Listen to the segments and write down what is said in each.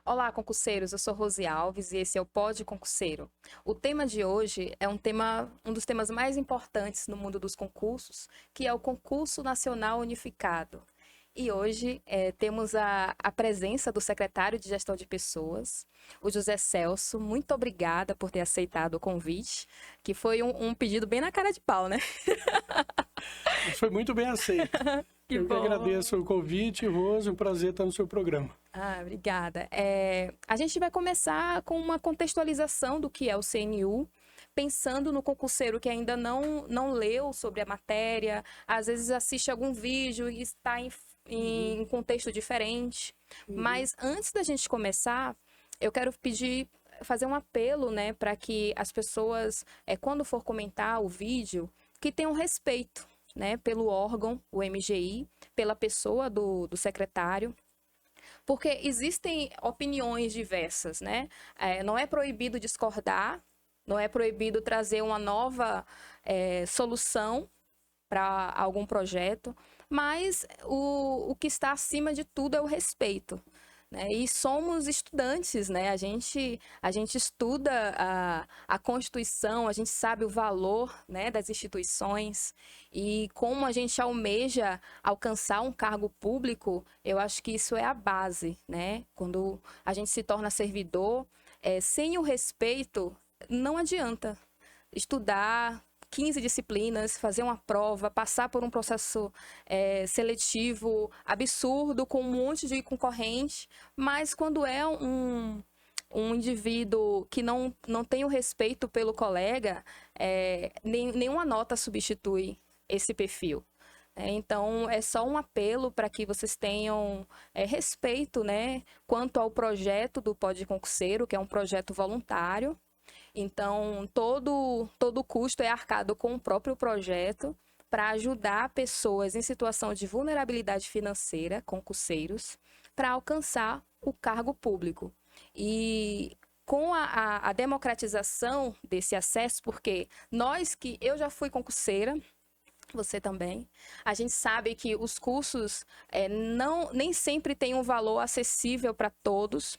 Olá, concurseiros. Eu sou Rose Alves e esse é o Pod Concurseiro. O tema de hoje é um dos temas mais importantes no mundo dos concursos, que é o Concurso Nacional Unificado. E hoje temos a presença do secretário de Gestão de Pessoas, o José Celso. Muito obrigada por ter aceitado o convite, que foi um pedido bem na cara de pau, né? Mas foi muito bem aceito. Que Eu que bom. agradeço o convite, Rose, um prazer estar no seu programa. Obrigada. A gente vai começar com uma contextualização do que é o CNU, pensando no concurseiro que ainda não leu sobre a matéria, às vezes assiste algum vídeo e está em contexto diferente. Mas antes da gente começar, eu quero fazer um apelo, né, para que as pessoas, quando for comentar o vídeo, que tenham respeito, né, pelo órgão, o MGI, pela pessoa do secretário, porque existem opiniões diversas, né? Não é proibido discordar, não é proibido trazer uma nova solução para algum projeto, mas o que está acima de tudo é o respeito. Né? E somos estudantes, né? A gente estuda a Constituição, a gente sabe o valor, né, das instituições e como a gente almeja alcançar um cargo público. Eu acho que isso é a base, né? Quando a gente se torna servidor, sem o respeito, não adianta estudar 15 disciplinas, fazer uma prova, passar por um processo seletivo absurdo, com um monte de concorrente, mas quando é um indivíduo que não tem o respeito pelo colega, nenhuma nota substitui esse perfil. Então, é só um apelo para que vocês tenham respeito, né, quanto ao projeto do Pod Concurseiro, que é um projeto voluntário. Então, todo custo é arcado com o próprio projeto para ajudar pessoas em situação de vulnerabilidade financeira, concurseiros, para alcançar o cargo público. E com a democratização desse acesso, porque eu já fui concurseira, você também, a gente sabe que os cursos nem sempre têm um valor acessível para todos.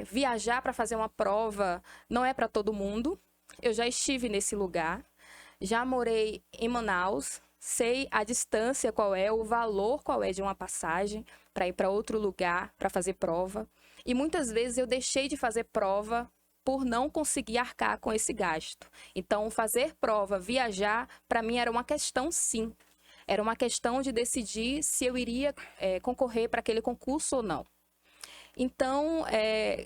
Viajar para fazer uma prova não é para todo mundo. Eu já estive nesse lugar, já morei em Manaus, sei a distância qual é, o valor qual é de uma passagem para ir para outro lugar para fazer prova. E muitas vezes eu deixei de fazer prova por não conseguir arcar com esse gasto. Então, fazer prova, viajar, para mim era uma questão, sim. Era uma questão de decidir se eu iria concorrer para aquele concurso ou não. Então,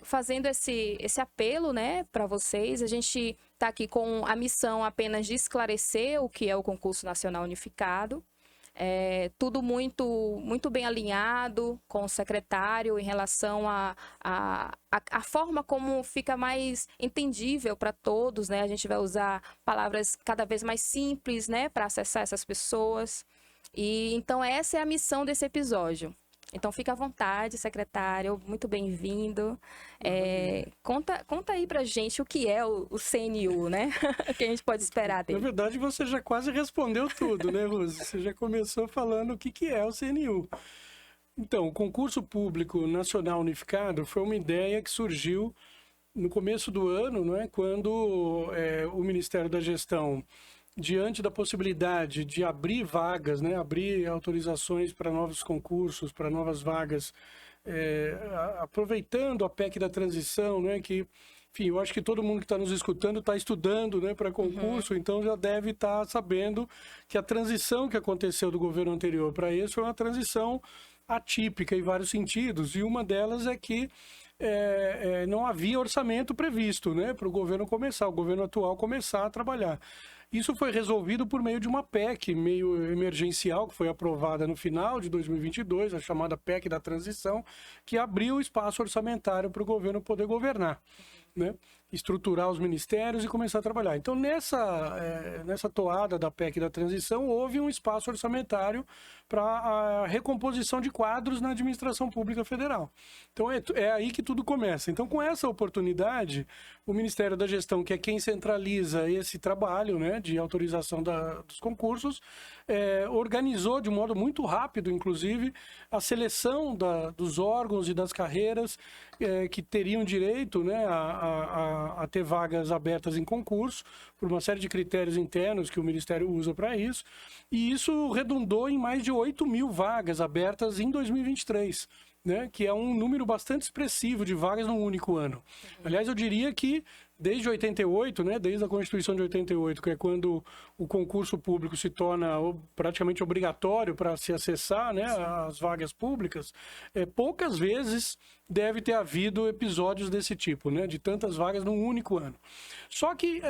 fazendo esse apelo, né, para vocês, a gente está aqui com a missão apenas de esclarecer o que é o Concurso Nacional Unificado. Tudo muito bem alinhado com o secretário em relação à forma como fica mais entendível para todos, né? A gente vai usar palavras cada vez mais simples, né, para acessar essas pessoas. E então essa é a missão desse episódio. Então, fica à vontade, secretário, muito bem-vindo. Conta aí pra gente o que é o CNU, né? O que a gente pode esperar dele. Na verdade, você já quase respondeu tudo, né, Rose? Você já começou falando o que é o CNU. Então, o Concurso Público Nacional Unificado foi uma ideia que surgiu no começo do ano, não é? Quando o Ministério da Gestão, diante da possibilidade de abrir vagas, né, abrir autorizações para novos concursos, para novas vagas, aproveitando a PEC da transição, né, que, enfim, eu acho que todo mundo que está nos escutando está estudando, né, para concurso, então já deve estar sabendo que a transição que aconteceu do governo anterior para esse foi uma transição atípica em vários sentidos, e uma delas é que não havia orçamento previsto, né, para o governo atual começar a trabalhar. Isso foi resolvido por meio de uma PEC meio emergencial, que foi aprovada no final de 2022, a chamada PEC da transição, que abriu espaço orçamentário para o governo poder governar. né? Estruturar os ministérios e começar a trabalhar. Então, nessa toada da PEC da transição, houve um espaço orçamentário para a recomposição de quadros na administração pública federal. Então, é aí que tudo começa. Então, com essa oportunidade, o Ministério da Gestão, que é quem centraliza esse trabalho, né, de autorização dos concursos, organizou de um modo muito rápido, inclusive, a seleção dos órgãos e das carreiras que teriam direito, né, a ter vagas abertas em concurso, por uma série de critérios internos que o Ministério usa para isso, e isso redundou em mais de 8.000 vagas abertas em 2023. Né, que é um número bastante expressivo de vagas num único ano. Aliás, eu diria que desde 88, né, desde a Constituição de 88, que é quando o concurso público se torna praticamente obrigatório para se acessar, né, as vagas públicas, poucas vezes deve ter havido episódios desse tipo, né, de tantas vagas num único ano. Só que,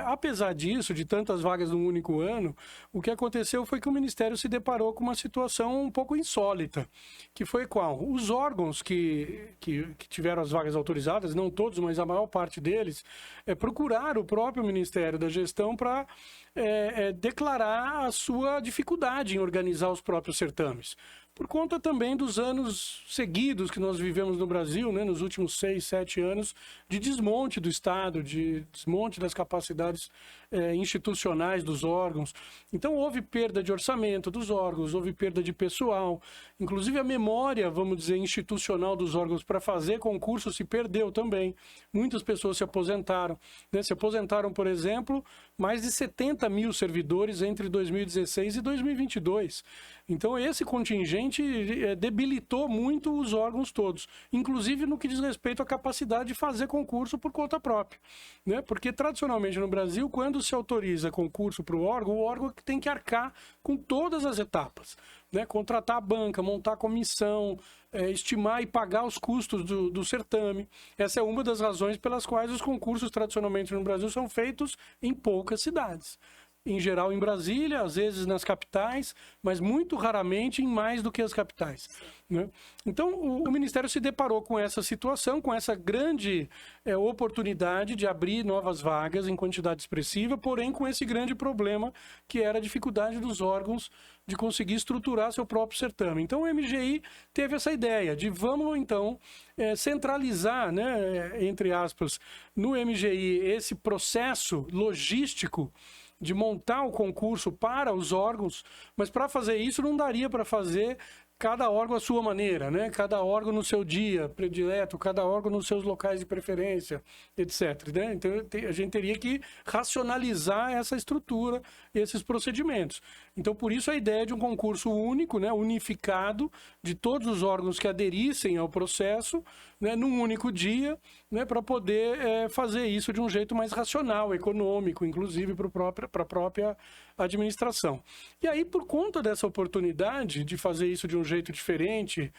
apesar disso, de tantas vagas num único ano, o que aconteceu foi que o Ministério se deparou com uma situação um pouco insólita, que foi qual? Os órgãos que tiveram as vagas autorizadas, não todos, mas a maior parte deles, procuraram o próprio Ministério da Gestão para declarar a sua dificuldade em organizar os próprios certames. Por conta também dos anos seguidos que nós vivemos no Brasil, né, nos últimos 6, 7 anos, de desmonte do Estado, de desmonte das capacidades institucionais dos órgãos. Então, houve perda de orçamento dos órgãos, houve perda de pessoal, inclusive a memória, vamos dizer, institucional dos órgãos para fazer concurso se perdeu também. Muitas pessoas se aposentaram. Né? Se aposentaram, por exemplo, mais de 70.000 servidores entre 2016 e 2022. Então, esse contingente debilitou muito os órgãos todos, inclusive no que diz respeito à capacidade de fazer concurso por conta própria. Né? Porque, tradicionalmente, no Brasil, quando se autoriza concurso para o órgão tem que arcar com todas as etapas. Né? Contratar a banca, montar a comissão, estimar e pagar os custos do certame. Essa é uma das razões pelas quais os concursos, tradicionalmente, no Brasil, são feitos em poucas cidades. Em geral em Brasília, às vezes nas capitais, mas muito raramente em mais do que as capitais. Né? Então, o Ministério se deparou com essa situação, com essa grande oportunidade de abrir novas vagas em quantidade expressiva, porém com esse grande problema que era a dificuldade dos órgãos de conseguir estruturar seu próprio certame. Então, o MGI teve essa ideia de vamos, então, centralizar, né, entre aspas, no MGI esse processo logístico de montar o concurso para os órgãos, mas para fazer isso não daria para fazer cada órgão à sua maneira, né? Cada órgão no seu dia predileto, cada órgão nos seus locais de preferência, etc. Né? Então, a gente teria que racionalizar essa estrutura, esses procedimentos. Então, por isso a ideia de um concurso único, né? Unificado, de todos os órgãos que aderissem ao processo, né? Num único dia, né? Para poder fazer isso de um jeito mais racional, econômico, inclusive para a própria administração. E aí, por conta dessa oportunidade de fazer isso de um jeito diferente,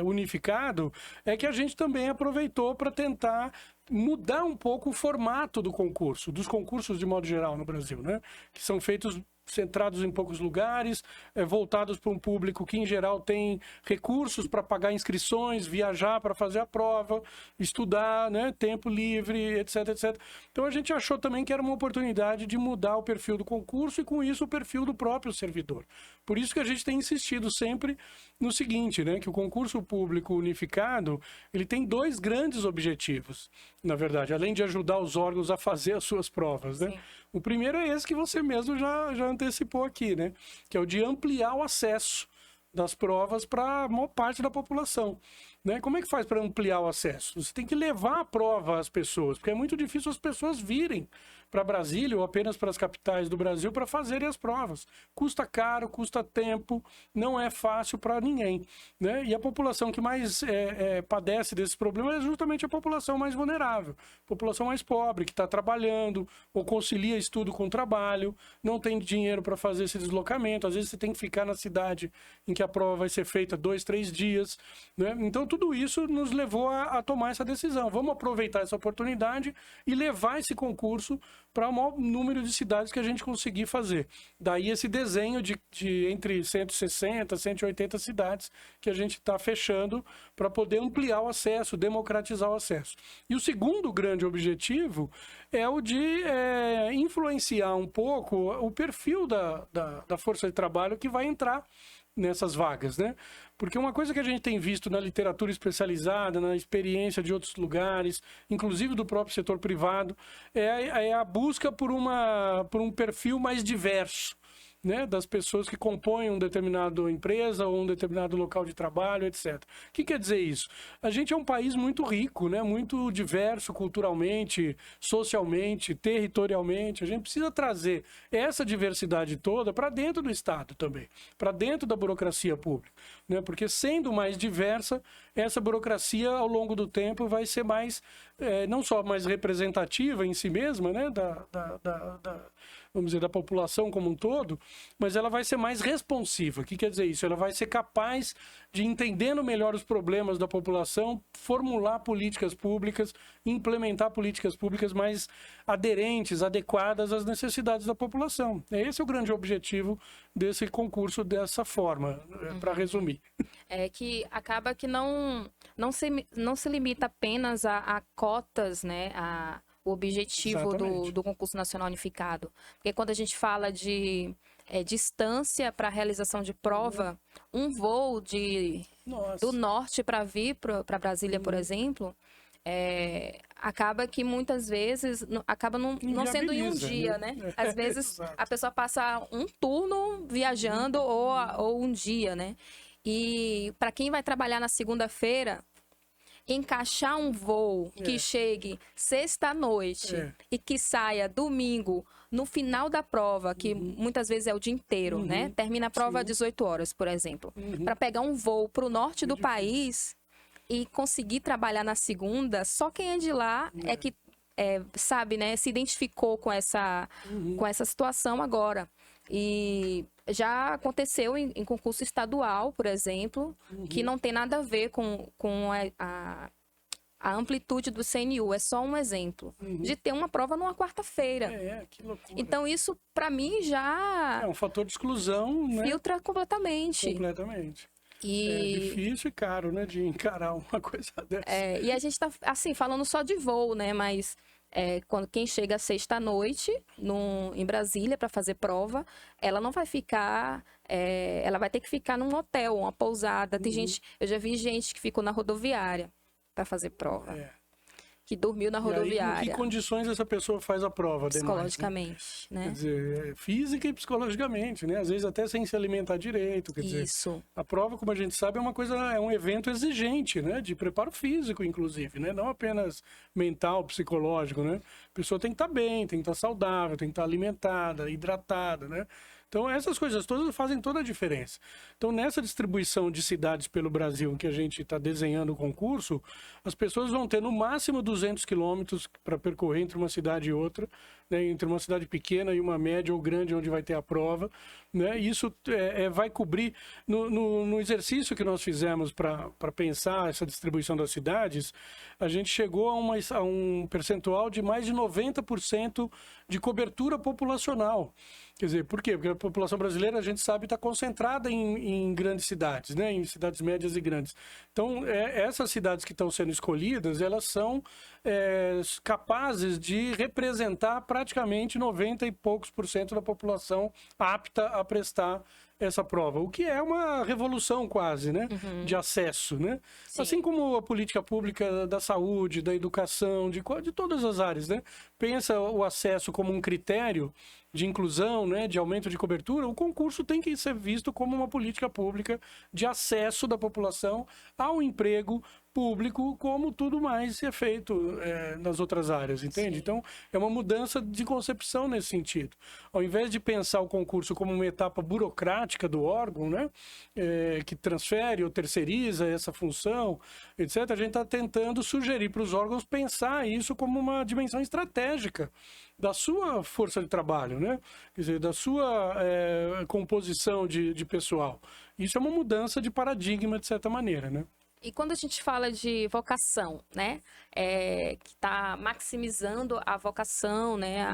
unificado, é que a gente também aproveitou para tentar mudar um pouco o formato do concurso, dos concursos de modo geral no Brasil, né? Que são feitos centrados em poucos lugares, voltados para um público que, em geral, tem recursos para pagar inscrições, viajar para fazer a prova, estudar, né, tempo livre, etc, etc. Então, a gente achou também que era uma oportunidade de mudar o perfil do concurso e, com isso, o perfil do próprio servidor. Por isso que a gente tem insistido sempre no seguinte, né, que o concurso público unificado, ele tem dois grandes objetivos, na verdade, além de ajudar os órgãos a fazer as suas provas, né? Sim. O primeiro é esse que você mesmo já antecipou aqui, né? Que é o de ampliar o acesso das provas para a maior parte da população. Né? Como é que faz para ampliar o acesso? Você tem que levar a prova às pessoas, porque é muito difícil as pessoas virem para Brasília ou apenas para as capitais do Brasil para fazerem as provas. Custa caro, custa tempo, não é fácil para ninguém. Né? E a população que mais padece desses problemas é justamente a população mais vulnerável, a população mais pobre, que está trabalhando ou concilia estudo com trabalho, não tem dinheiro para fazer esse deslocamento, às vezes você tem que ficar na cidade em que a prova vai ser feita 2, 3 dias, né? Então, tudo isso nos levou a tomar essa decisão. Vamos aproveitar essa oportunidade e levar esse concurso para o maior número de cidades que a gente conseguir fazer. Daí esse desenho de entre 160, 180 cidades que a gente está fechando para poder ampliar o acesso, democratizar o acesso. E o segundo grande objetivo é o de influenciar um pouco o perfil da força de trabalho que vai entrar nessas vagas, né? Porque uma coisa que a gente tem visto na literatura especializada, na experiência de outros lugares, inclusive do próprio setor privado, é a busca por um perfil mais diverso, né, das pessoas que compõem uma determinada empresa ou um determinado local de trabalho, etc. O que quer dizer isso? A gente é um país muito rico, né, muito diverso culturalmente, socialmente, territorialmente. A gente precisa trazer essa diversidade toda para dentro do Estado também, para dentro da burocracia pública, né, porque sendo mais diversa, essa burocracia ao longo do tempo vai ser mais, não só mais representativa em si mesma, né, vamos dizer, da população como um todo, mas ela vai ser mais responsiva. O que quer dizer isso? Ela vai ser capaz de, entendendo melhor os problemas da população, formular políticas públicas, implementar políticas públicas mais aderentes, adequadas às necessidades da população. Esse é o grande objetivo desse concurso dessa forma, para resumir. É que acaba que não se limita apenas a cotas, né, o objetivo do concurso nacional unificado. Porque quando a gente fala de distância para a realização de prova, um voo do norte para vir para Brasília, por exemplo, acaba que muitas vezes acaba não sendo em um dia, né? Às vezes a pessoa passa um turno viajando ou um dia, né? E para quem vai trabalhar na segunda-feira, encaixar um voo que chegue sexta-noite e que saia domingo no final da prova, que muitas vezes é o dia inteiro, né? Termina a prova às 18 horas, por exemplo. Para pegar um voo para o norte do país e conseguir trabalhar na segunda, só quem é de lá é que sabe, né? Se identificou com essa situação agora. E já aconteceu em concurso estadual, por exemplo, que não tem nada a ver com a amplitude do CNU, é só um exemplo de ter uma prova numa quarta-feira. Que loucura. Então isso, para mim, já é um fator de exclusão, né? Filtra completamente. Completamente. E... é difícil e caro, né, de encarar uma coisa dessa. E a gente tá, assim, falando só de voo, né, mas... quando quem chega sexta-noite em Brasília para fazer prova, ela não vai ficar, ela vai ter que ficar num hotel, uma pousada. Tem gente, eu já vi gente que ficou na rodoviária para fazer prova, que dormiu na rodoviária. Aí, em que condições essa pessoa faz a prova? Psicologicamente, né? Quer dizer, física e psicologicamente, né? Às vezes até sem se alimentar direito, quer dizer. Isso. A prova, como a gente sabe, é um evento exigente, né? De preparo físico, inclusive, né? Não apenas mental, psicológico, né? A pessoa tem que estar bem, tem que estar saudável, tem que estar alimentada, hidratada, né? Então, essas coisas todas fazem toda a diferença. Então, nessa distribuição de cidades pelo Brasil, em que a gente está desenhando o concurso, as pessoas vão ter no máximo 200 quilômetros para percorrer entre uma cidade e outra, né? Entre uma cidade pequena e uma média ou grande, onde vai ter a prova, né? Isso vai cobrir, no exercício que nós fizemos para pensar essa distribuição das cidades, a gente chegou a um percentual de mais de 90% de cobertura populacional. Quer dizer, por quê? Porque a população brasileira, a gente sabe, está concentrada em grandes cidades, né? Em cidades médias e grandes. Então, essas cidades que estão sendo escolhidas, elas são capazes de representar praticamente 90 e poucos % da população apta a prestar essa prova, o que é uma revolução quase, né? De acesso, né? Sim. Assim como a política pública da saúde, da educação, de todas as áreas, né? Pensa o acesso como um critério de inclusão, né? De aumento de cobertura, o concurso tem que ser visto como uma política pública de acesso da população ao emprego público, como tudo mais é feito nas outras áreas, entende? Sim. Então, é uma mudança de concepção nesse sentido. Ao invés de pensar o concurso como uma etapa burocrática do órgão, né? Que transfere ou terceiriza essa função, etc., a gente está tentando sugerir para os órgãos pensar isso como uma dimensão estratégica da sua força de trabalho, né? Quer dizer, da sua composição de pessoal. Isso é uma mudança de paradigma, de certa maneira, né? E quando a gente fala de vocação, né, que está maximizando a vocação, né,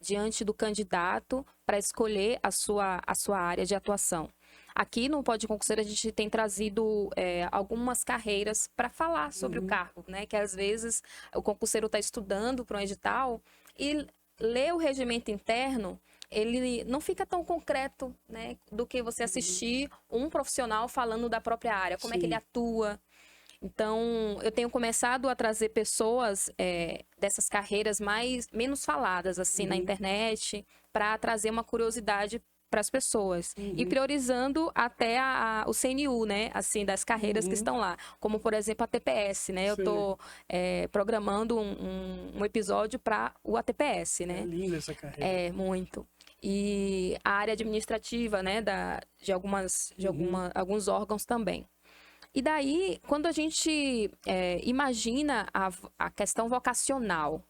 diante do candidato para escolher a sua área de atuação. Aqui no Pode Concurseiro a gente tem trazido algumas carreiras para falar sobre o cargo, né, que às vezes o concurseiro está estudando para um edital e lê o regimento interno, ele não fica tão concreto, né, do que você assistir um profissional falando da própria área, como é que ele atua. Então, eu tenho começado a trazer pessoas dessas carreiras menos faladas, assim, na internet, para trazer uma curiosidade para as pessoas. E priorizando até o CNU, né, assim, das carreiras que estão lá. Como, por exemplo, a TPS, né? Eu estou programando um episódio para o ATPS, né? É linda essa carreira. É, muito. E a área administrativa, né, de alguns órgãos também. E daí, quando a gente imagina a questão vocacional,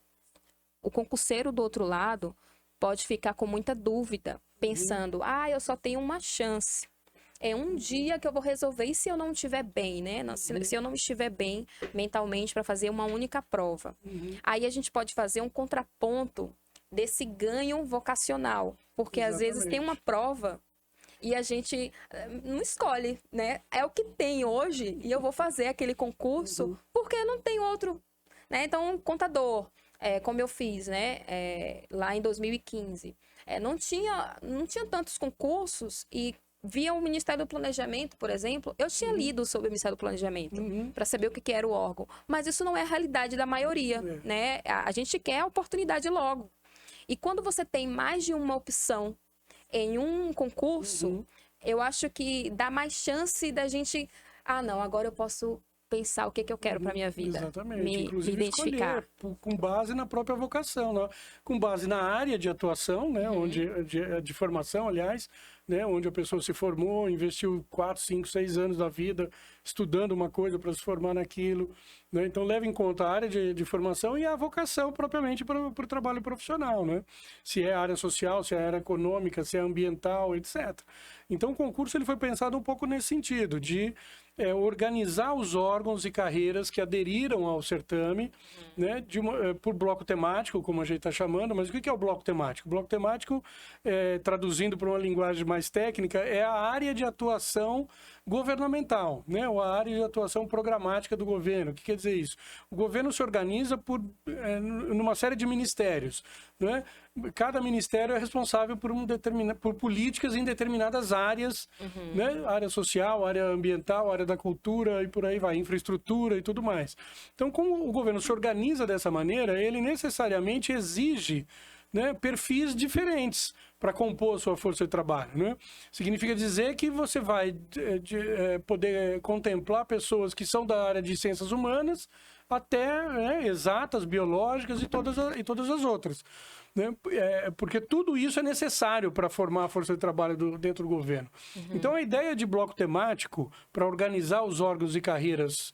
o concurseiro do outro lado pode ficar com muita dúvida, pensando, eu só tenho uma chance. É um dia que eu vou resolver, e se eu não estiver bem, né? Se eu não estiver bem mentalmente para fazer uma única prova. Aí a gente pode fazer um contraponto desse ganho vocacional, porque às vezes tem uma prova e a gente não escolhe, né? É o que tem hoje e eu vou fazer aquele concurso porque não tem outro, né? Então, contador, como eu fiz, né? Lá em 2015, não tinha tantos concursos e via o Ministério do Planejamento, por exemplo, eu tinha lido sobre o Ministério do Planejamento para saber o que era o órgão, mas isso não é a realidade da maioria, né? A gente quer a oportunidade logo. E quando você tem mais de uma opção em um concurso, eu acho que dá mais chance da gente... não, agora eu posso pensar o que eu quero para minha vida. Exatamente. Me identificar. Com base na própria vocação, né? Com base na área de atuação, né? De formação, aliás, né? Onde a pessoa se formou, investiu 4, 5, 6 anos da vida estudando uma coisa para se formar naquilo, né? Então, leva em conta a área de formação e a vocação propriamente para o trabalho profissional, né? Se é área social, se é área econômica, se é ambiental, etc. Então, o concurso ele foi pensado um pouco nesse sentido, de organizar os órgãos e carreiras que aderiram ao certame, né, por bloco temático, como a gente está chamando. Mas o que é o bloco temático? O bloco temático, traduzindo para uma linguagem mais técnica, é a área de atuação governamental, né, ou a área de atuação programática do governo. O que quer dizer isso? O governo se organiza numa série de ministérios, né? Cada ministério é responsável por políticas em determinadas áreas, né? Área social, área ambiental, área da cultura e por aí vai, infraestrutura e tudo mais. Então, como o governo se organiza dessa maneira, ele necessariamente exige, né, perfis diferentes para compor a sua força de trabalho, né? Significa dizer que você vai poder contemplar pessoas que são da área de ciências humanas até, né, exatas, biológicas e todas as outras, né? Porque tudo isso é necessário para formar a força de trabalho dentro do governo. Então, a ideia de bloco temático para organizar os órgãos e carreiras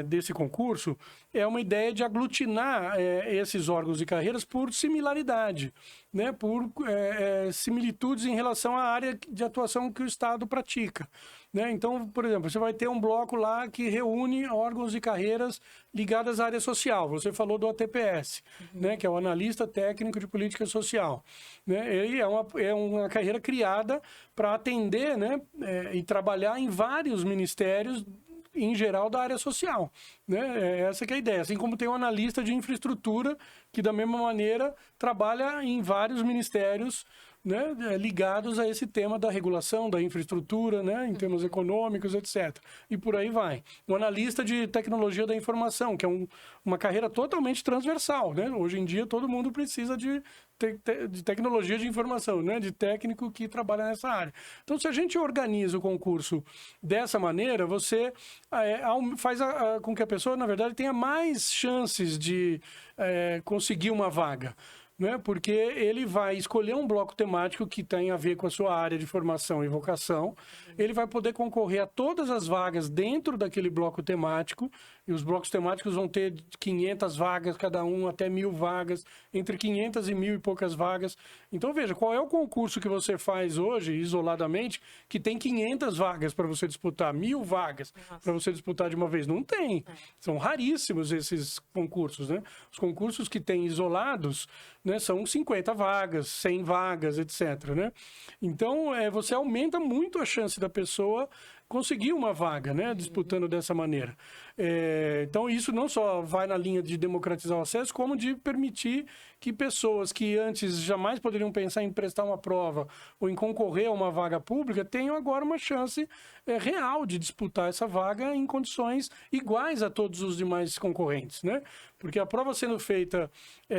desse concurso é uma ideia de aglutinar esses órgãos e carreiras por similaridade, né? Por similitudes em relação à área de atuação que o Estado pratica, né? Então, por exemplo, você vai ter um bloco lá que reúne órgãos e carreiras ligadas à área social. Você falou do ATPS, né? Que é o Analista Técnico de Política Social, né? Ele é uma carreira criada para atender, né, e trabalhar em vários ministérios, em geral, da área social, né? Essa que é a ideia. Assim como tem um analista de infraestrutura que, da mesma maneira, trabalha em vários ministérios, né, ligados a esse tema da regulação, da infraestrutura, né, em termos econômicos, etc. E por aí vai. Um analista de tecnologia da informação, que é uma carreira totalmente transversal, né? Hoje em dia, todo mundo precisa de tecnologia de informação, né? De técnico que trabalha nessa área. Então, se a gente organiza o concurso dessa maneira, você faz com que a pessoa, na verdade, tenha mais chances de conseguir uma vaga. né? Porque ele vai escolher um bloco temático que tem a ver com a sua área de formação e vocação. Ele vai poder concorrer a todas as vagas dentro daquele bloco temático, e os blocos temáticos vão ter 500 vagas cada um, até 1.000 vagas, entre 500 e 1.000 e poucas vagas. Então, veja, qual é o concurso que você faz hoje, isoladamente, que tem 500 vagas para você disputar, 1.000 vagas para você disputar de uma vez? Não tem. São raríssimos esses concursos, né? Os concursos que tem isolados, né, são 50 vagas, 100 vagas, etc., né? Então, você aumenta muito a chance da pessoa conseguir uma vaga, né, disputando dessa maneira. Então, isso não só vai na linha de democratizar o acesso, como de permitir que pessoas que antes jamais poderiam pensar em prestar uma prova ou em concorrer a uma vaga pública tenham agora uma chance real de disputar essa vaga em condições iguais a todos os demais concorrentes, né? Porque a prova sendo feita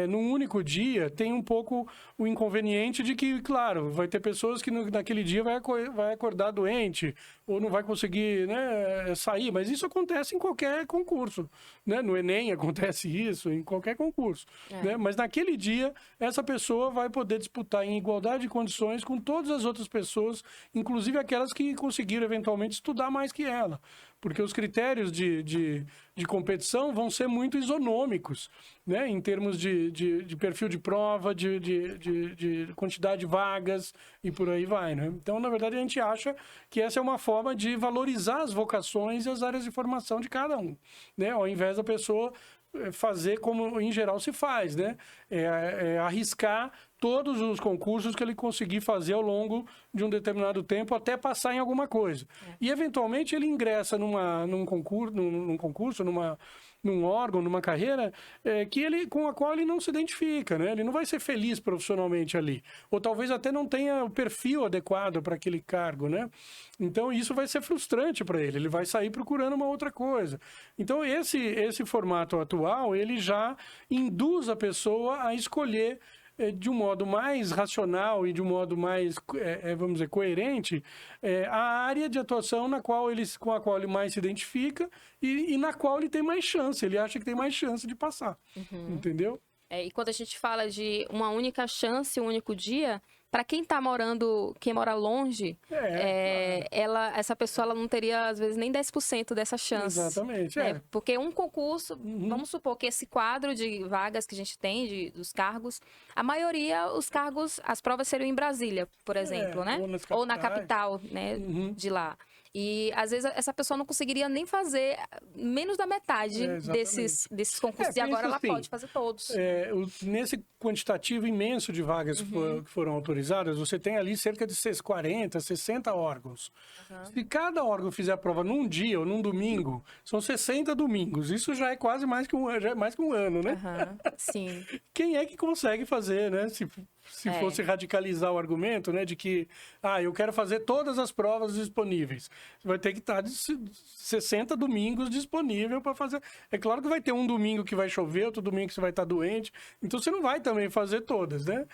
num único dia tem um pouco o inconveniente de que, claro, vai ter pessoas que naquele dia vai acordar doente ou não vai conseguir, né, sair, mas isso acontece em qualquer concurso, né? No Enem acontece isso, em qualquer concurso, né? Mas naquele dia, essa pessoa vai poder disputar em igualdade de condições com todas as outras pessoas, inclusive aquelas que conseguiram eventualmente estudar mais que ela. Porque os critérios de competição vão ser muito isonômicos, né? Em termos de perfil de prova, de quantidade de vagas e por aí vai, né? Então, na verdade, a gente acha que essa é uma forma de valorizar as vocações e as áreas de formação de cada um, né? Ao invés da pessoa fazer como em geral se faz, né? Arriscar todos os concursos que ele conseguir fazer ao longo de um determinado tempo até passar em alguma coisa. E, eventualmente, ele ingressa num concurso, num órgão, numa carreira com a qual ele não se identifica, né? Ele não vai ser feliz profissionalmente ali. Ou talvez até não tenha o perfil adequado para aquele cargo, né? Então, isso vai ser frustrante para ele. Ele vai sair procurando uma outra coisa. Então, esse formato atual, ele já induz a pessoa a escolher de um modo mais racional e de um modo mais, vamos dizer, coerente, a área de atuação com a qual ele mais se identifica e na qual ele tem mais chance, ele acha que tem mais chance de passar, entendeu? E quando a gente fala de uma única chance, um único dia, para quem mora longe, essa pessoa ela não teria, às vezes, nem 10% dessa chance. Exatamente, Porque um concurso, vamos supor que esse quadro de vagas que a gente tem, dos cargos, a maioria, as provas seriam em Brasília, por exemplo, né? Ou na capital, né, de lá. E, às vezes, essa pessoa não conseguiria nem fazer menos da metade desses concursos. E agora ela pode fazer todos. Nesse quantitativo imenso de vagas que foram autorizadas, você tem ali cerca de 40, 60 órgãos. Se cada órgão fizer a prova num dia ou num domingo, são 60 domingos. Isso já é quase mais que um ano, né? Sim. Quem é que consegue fazer, né? Se fosse radicalizar o argumento, né, de que eu quero fazer todas as provas disponíveis. Você vai ter que estar de 60 domingos disponível para fazer. É claro que vai ter um domingo que vai chover, outro domingo que você vai estar doente. Então, você não vai também fazer todas, né?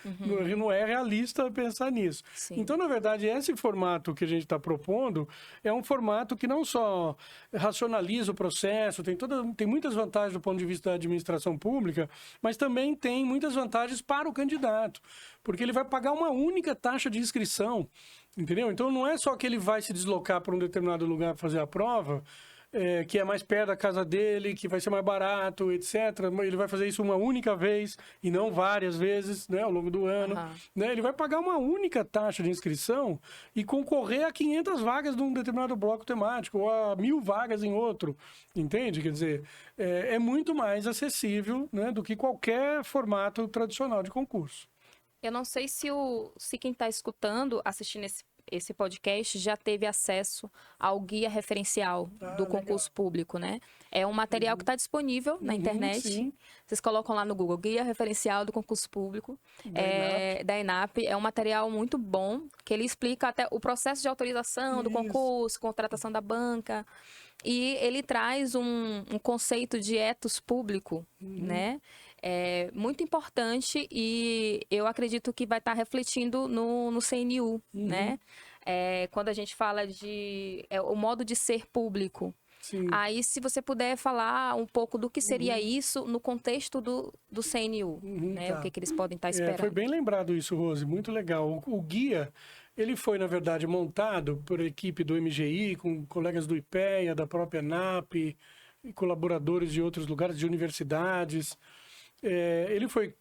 Não é realista pensar nisso. Sim. Então, na verdade, esse formato que a gente está propondo é um formato que não só racionaliza o processo, tem muitas vantagens do ponto de vista da administração pública, mas também tem muitas vantagens para o candidato. Porque ele vai pagar uma única taxa de inscrição, entendeu? Então, não é só que ele vai se deslocar para um determinado lugar para fazer a prova, que é mais perto da casa dele, que vai ser mais barato, etc. Ele vai fazer isso uma única vez e não várias vezes, né, ao longo do ano. Né? Ele vai pagar uma única taxa de inscrição e concorrer a 500 vagas de um determinado bloco temático ou a 1.000 vagas em outro, entende? Quer dizer, é muito mais acessível, né, do que qualquer formato tradicional de concurso. Eu não sei se quem está escutando, assistindo esse podcast, já teve acesso ao guia referencial do concurso público, né? É um material que está disponível na internet. Sim. Vocês colocam lá no Google, guia referencial do concurso público da ENAP. É um material muito bom, que ele explica até o processo de autorização do concurso, contratação da banca. E ele traz um conceito de ethos público, né? Muito importante e eu acredito que vai estar refletindo no CNU, né? Quando a gente fala de o modo de ser público, Sim. Aí, se você puder falar um pouco do que seria isso no contexto do CNU, né? Tá. O que eles podem estar esperando. Foi bem lembrado isso, Rose, muito legal. O guia, ele foi, na verdade, montado por equipe do MGI, com colegas do IPEA, da própria ENAP, e colaboradores de outros lugares, de universidades. Ele foi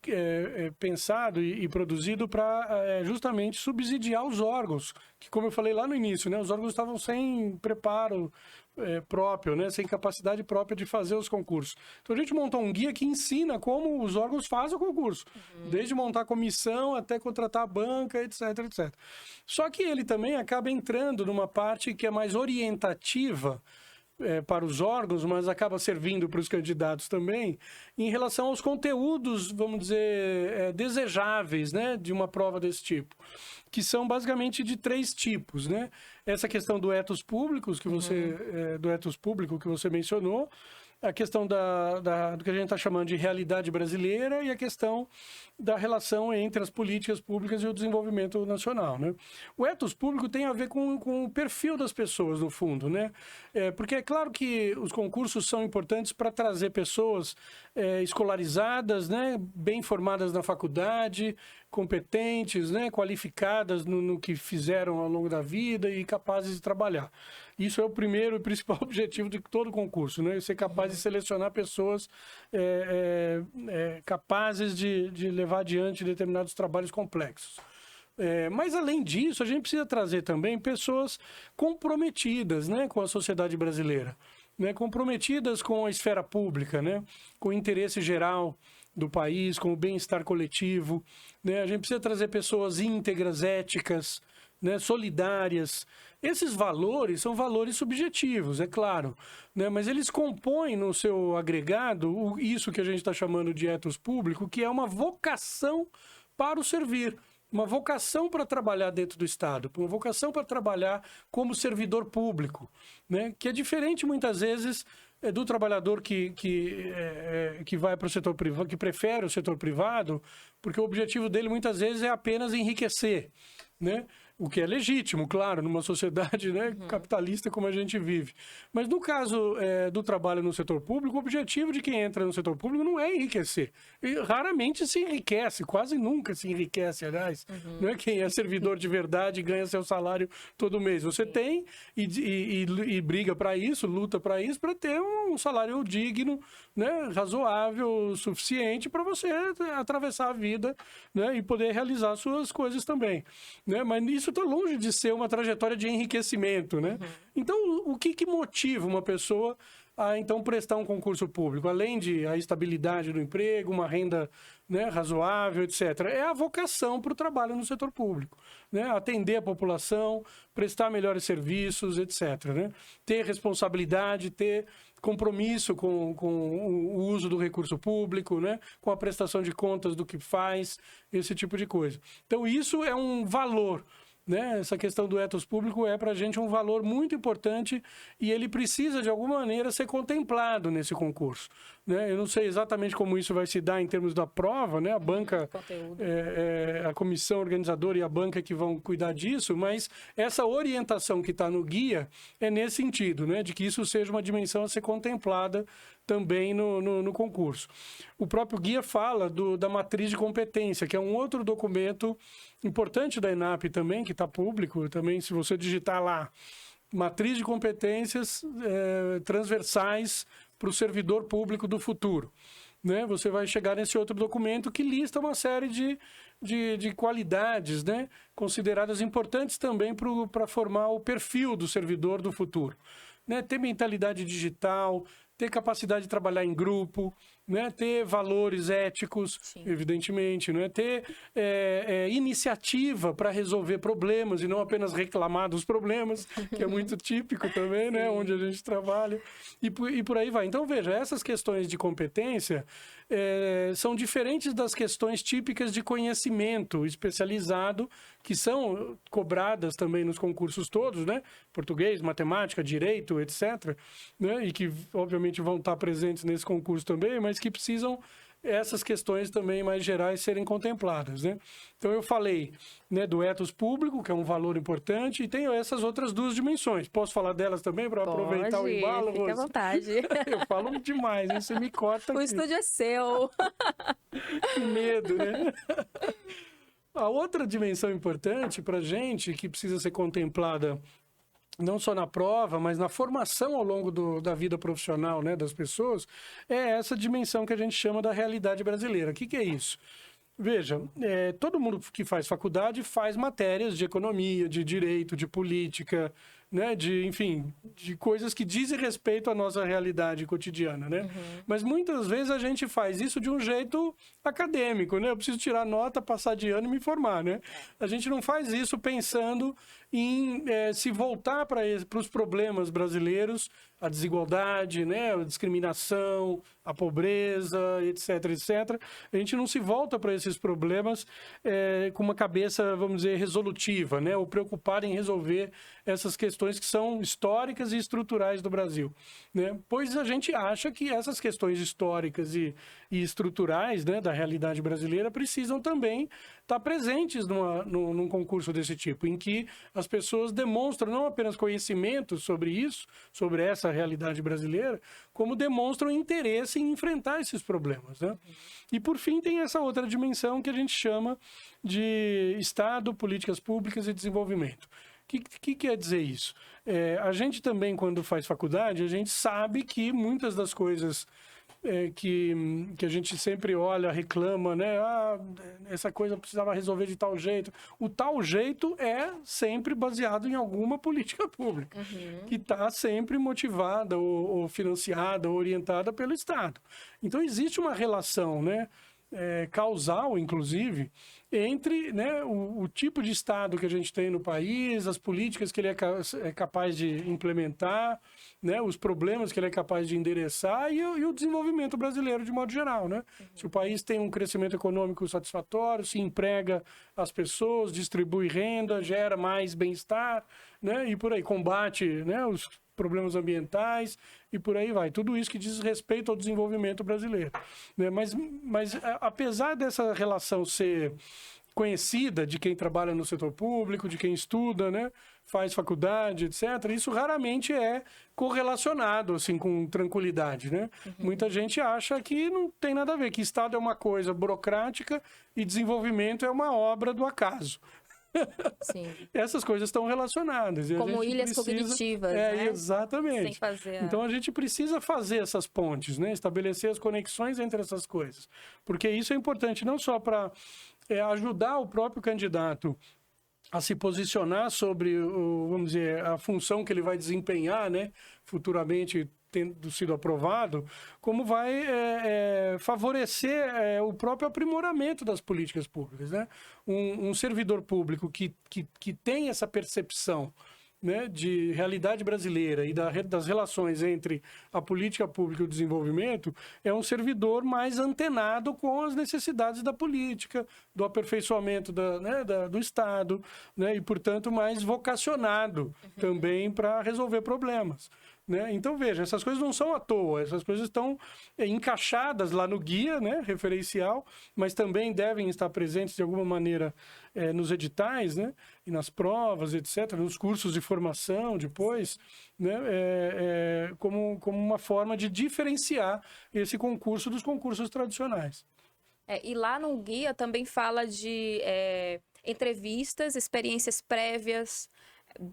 pensado e produzido para justamente subsidiar os órgãos, que, como eu falei lá no início, né, os órgãos estavam sem preparo próprio, né, sem capacidade própria de fazer os concursos. Então a gente montou um guia que ensina como os órgãos fazem o concurso, desde montar comissão até contratar a banca, etc, etc. Só que ele também acaba entrando numa parte que é mais orientativa para os órgãos, mas acaba servindo para os candidatos também, em relação aos conteúdos, vamos dizer, desejáveis, né, de uma prova desse tipo, que são basicamente de 3 tipos, né? Essa questão do etos públicos, que você, do etos público que você mencionou, a questão do que a gente está chamando de realidade brasileira e a questão da relação entre as políticas públicas e o desenvolvimento nacional, né? O etos público tem a ver com o perfil das pessoas, no fundo, né? Porque é claro que os concursos são importantes para trazer pessoas escolarizadas, né? Bem formadas na faculdade, competentes, né? Qualificadas no que fizeram ao longo da vida e capazes de trabalhar. Isso é o primeiro e principal objetivo de todo concurso, né? Ser capaz de selecionar pessoas capazes de levar adiante determinados trabalhos complexos. Mas, além disso, a gente precisa trazer também pessoas comprometidas, né, com a sociedade brasileira, né, comprometidas com a esfera pública, né, com o interesse geral do país, com o bem-estar coletivo, né? A gente precisa trazer pessoas íntegras, éticas, né, solidárias. Esses valores são valores subjetivos, é claro, né, mas eles compõem no seu agregado isso que a gente está chamando de etos público, que é uma vocação para o servir, uma vocação para trabalhar dentro do Estado, uma vocação para trabalhar como servidor público, né, que é diferente muitas vezes do trabalhador que vai para o setor privado, que prefere o setor privado, porque o objetivo dele muitas vezes é apenas enriquecer, né? O que é legítimo, claro, numa sociedade, né, capitalista como a gente vive. Mas no caso do trabalho no setor público, o objetivo de quem entra no setor público não é enriquecer. E raramente se enriquece, quase nunca se enriquece, aliás. Não é quem é servidor de verdade e ganha seu salário todo mês. Você tem e briga para isso, luta para isso, para ter um salário digno, né, razoável, suficiente para você atravessar a vida, né, e poder realizar suas coisas também, né? Mas isso está longe de ser uma trajetória de enriquecimento, né? Então, o que motiva uma pessoa a então prestar um concurso público? Além de a estabilidade do emprego, uma renda, né, razoável, etc. É a vocação para o trabalho no setor público, né? Atender a população, prestar melhores serviços, etc., né? Ter responsabilidade, ter compromisso com o uso do recurso público, né? Com a prestação de contas do que faz, esse tipo de coisa. Então, isso é um valor, né? Essa questão do etos público é para a gente um valor muito importante e ele precisa, de alguma maneira, ser contemplado nesse concurso, né? Eu não sei exatamente como isso vai se dar em termos da prova, né? A banca, a comissão organizadora e a banca que vão cuidar disso, mas essa orientação que está no guia é nesse sentido, né? De que isso seja uma dimensão a ser contemplada também no concurso. O próprio guia fala da matriz de competência, que é um outro documento importante da ENAP também, que está público, também se você digitar lá, matriz de competências transversais para o servidor público do futuro, né? Você vai chegar nesse outro documento que lista uma série de qualidades, né, consideradas importantes também para formar o perfil do servidor do futuro, né? Ter mentalidade digital, ter capacidade de trabalhar em grupo, né? Ter valores éticos, sim, evidentemente, né? Ter iniciativa para resolver problemas e não apenas reclamar dos problemas, que é muito típico também, né? Onde a gente trabalha, e por aí vai. Então, veja, essas questões de competência são diferentes das questões típicas de conhecimento especializado, que são cobradas também nos concursos todos, né? Português, matemática, direito, etc., né? E que, obviamente, vão estar presentes nesse concurso também, mas que precisam essas questões também mais gerais serem contempladas, né? Então, eu falei, né, do ethos público, que é um valor importante, e tem essas outras duas dimensões. Posso falar delas também para aproveitar o embalo, fica à Rose? vontade. Eu falo demais, hein? Você me corta aqui. O estúdio é seu. Que medo, né? A outra dimensão importante para a gente, que precisa ser contemplada não só na prova, mas na formação ao longo da vida profissional, né, das pessoas, é essa dimensão que a gente chama da realidade brasileira. O que é isso? Veja, todo mundo que faz faculdade faz matérias de economia, de direito, de política, né, enfim, de coisas que dizem respeito à nossa realidade cotidiana, né? Mas muitas vezes a gente faz isso de um jeito acadêmico, né? Eu preciso tirar nota, passar de ano e me formar, né? A gente não faz isso pensando em se voltar para os problemas brasileiros, a desigualdade, né, a discriminação, a pobreza, etc, etc. A gente não se volta para esses problemas com uma cabeça, vamos dizer, resolutiva, né, ou preocupada em resolver essas questões que são históricas e estruturais do Brasil, né? Pois a gente acha que essas questões históricas e estruturais, né, da realidade brasileira precisam também estar presentes num concurso desse tipo, em que as pessoas demonstram não apenas conhecimento sobre isso, sobre essa realidade brasileira, como demonstram interesse em enfrentar esses problemas, né? E, por fim, tem essa outra dimensão que a gente chama de Estado, políticas públicas e desenvolvimento. O que quer dizer isso? A gente também, quando faz faculdade, a gente sabe que muitas das coisas que a gente sempre olha, reclama, né? Essa coisa precisava resolver de tal jeito. O tal jeito é sempre baseado em alguma política pública, que está sempre motivada ou financiada ou orientada pelo Estado. Então, existe uma relação, né, causal, inclusive, entre, né, o tipo de Estado que a gente tem no país, as políticas que ele é capaz de implementar, né, os problemas que ele é capaz de endereçar e o desenvolvimento brasileiro de modo geral, né? Se o país tem um crescimento econômico satisfatório, se emprega as pessoas, distribui renda, gera mais bem-estar, né, e por aí combate, né, os problemas ambientais e por aí vai. Tudo isso que diz respeito ao desenvolvimento brasileiro, né? Mas apesar dessa relação ser conhecida de quem trabalha no setor público, de quem estuda, né, faz faculdade, etc., isso raramente é correlacionado assim, com tranquilidade, né? Muita gente acha que não tem nada a ver, que Estado é uma coisa burocrática e desenvolvimento é uma obra do acaso. Sim. Essas coisas estão relacionadas. Como ilhas cognitivas, né? Exatamente. Sem fazer Então, a gente precisa fazer essas pontes, né? Estabelecer as conexões entre essas coisas. Porque isso é importante não só para ajudar o próprio candidato a se posicionar sobre, vamos dizer, a função que ele vai desempenhar, né, futuramente tendo sido aprovado, como vai favorecer o próprio aprimoramento das políticas públicas, né? Um servidor público que tem essa percepção, né, de realidade brasileira e das relações entre a política pública e o desenvolvimento, é um servidor mais antenado com as necessidades da política, do aperfeiçoamento do Estado, né, e, portanto, mais vocacionado também para resolver problemas, né? Então, veja, essas coisas não são à toa, essas coisas estão encaixadas lá no guia, né, referencial, mas também devem estar presentes de alguma maneira nos editais, né, e nas provas, etc., nos cursos de formação depois, né, como uma forma de diferenciar esse concurso dos concursos tradicionais. E lá no guia também fala de entrevistas, experiências prévias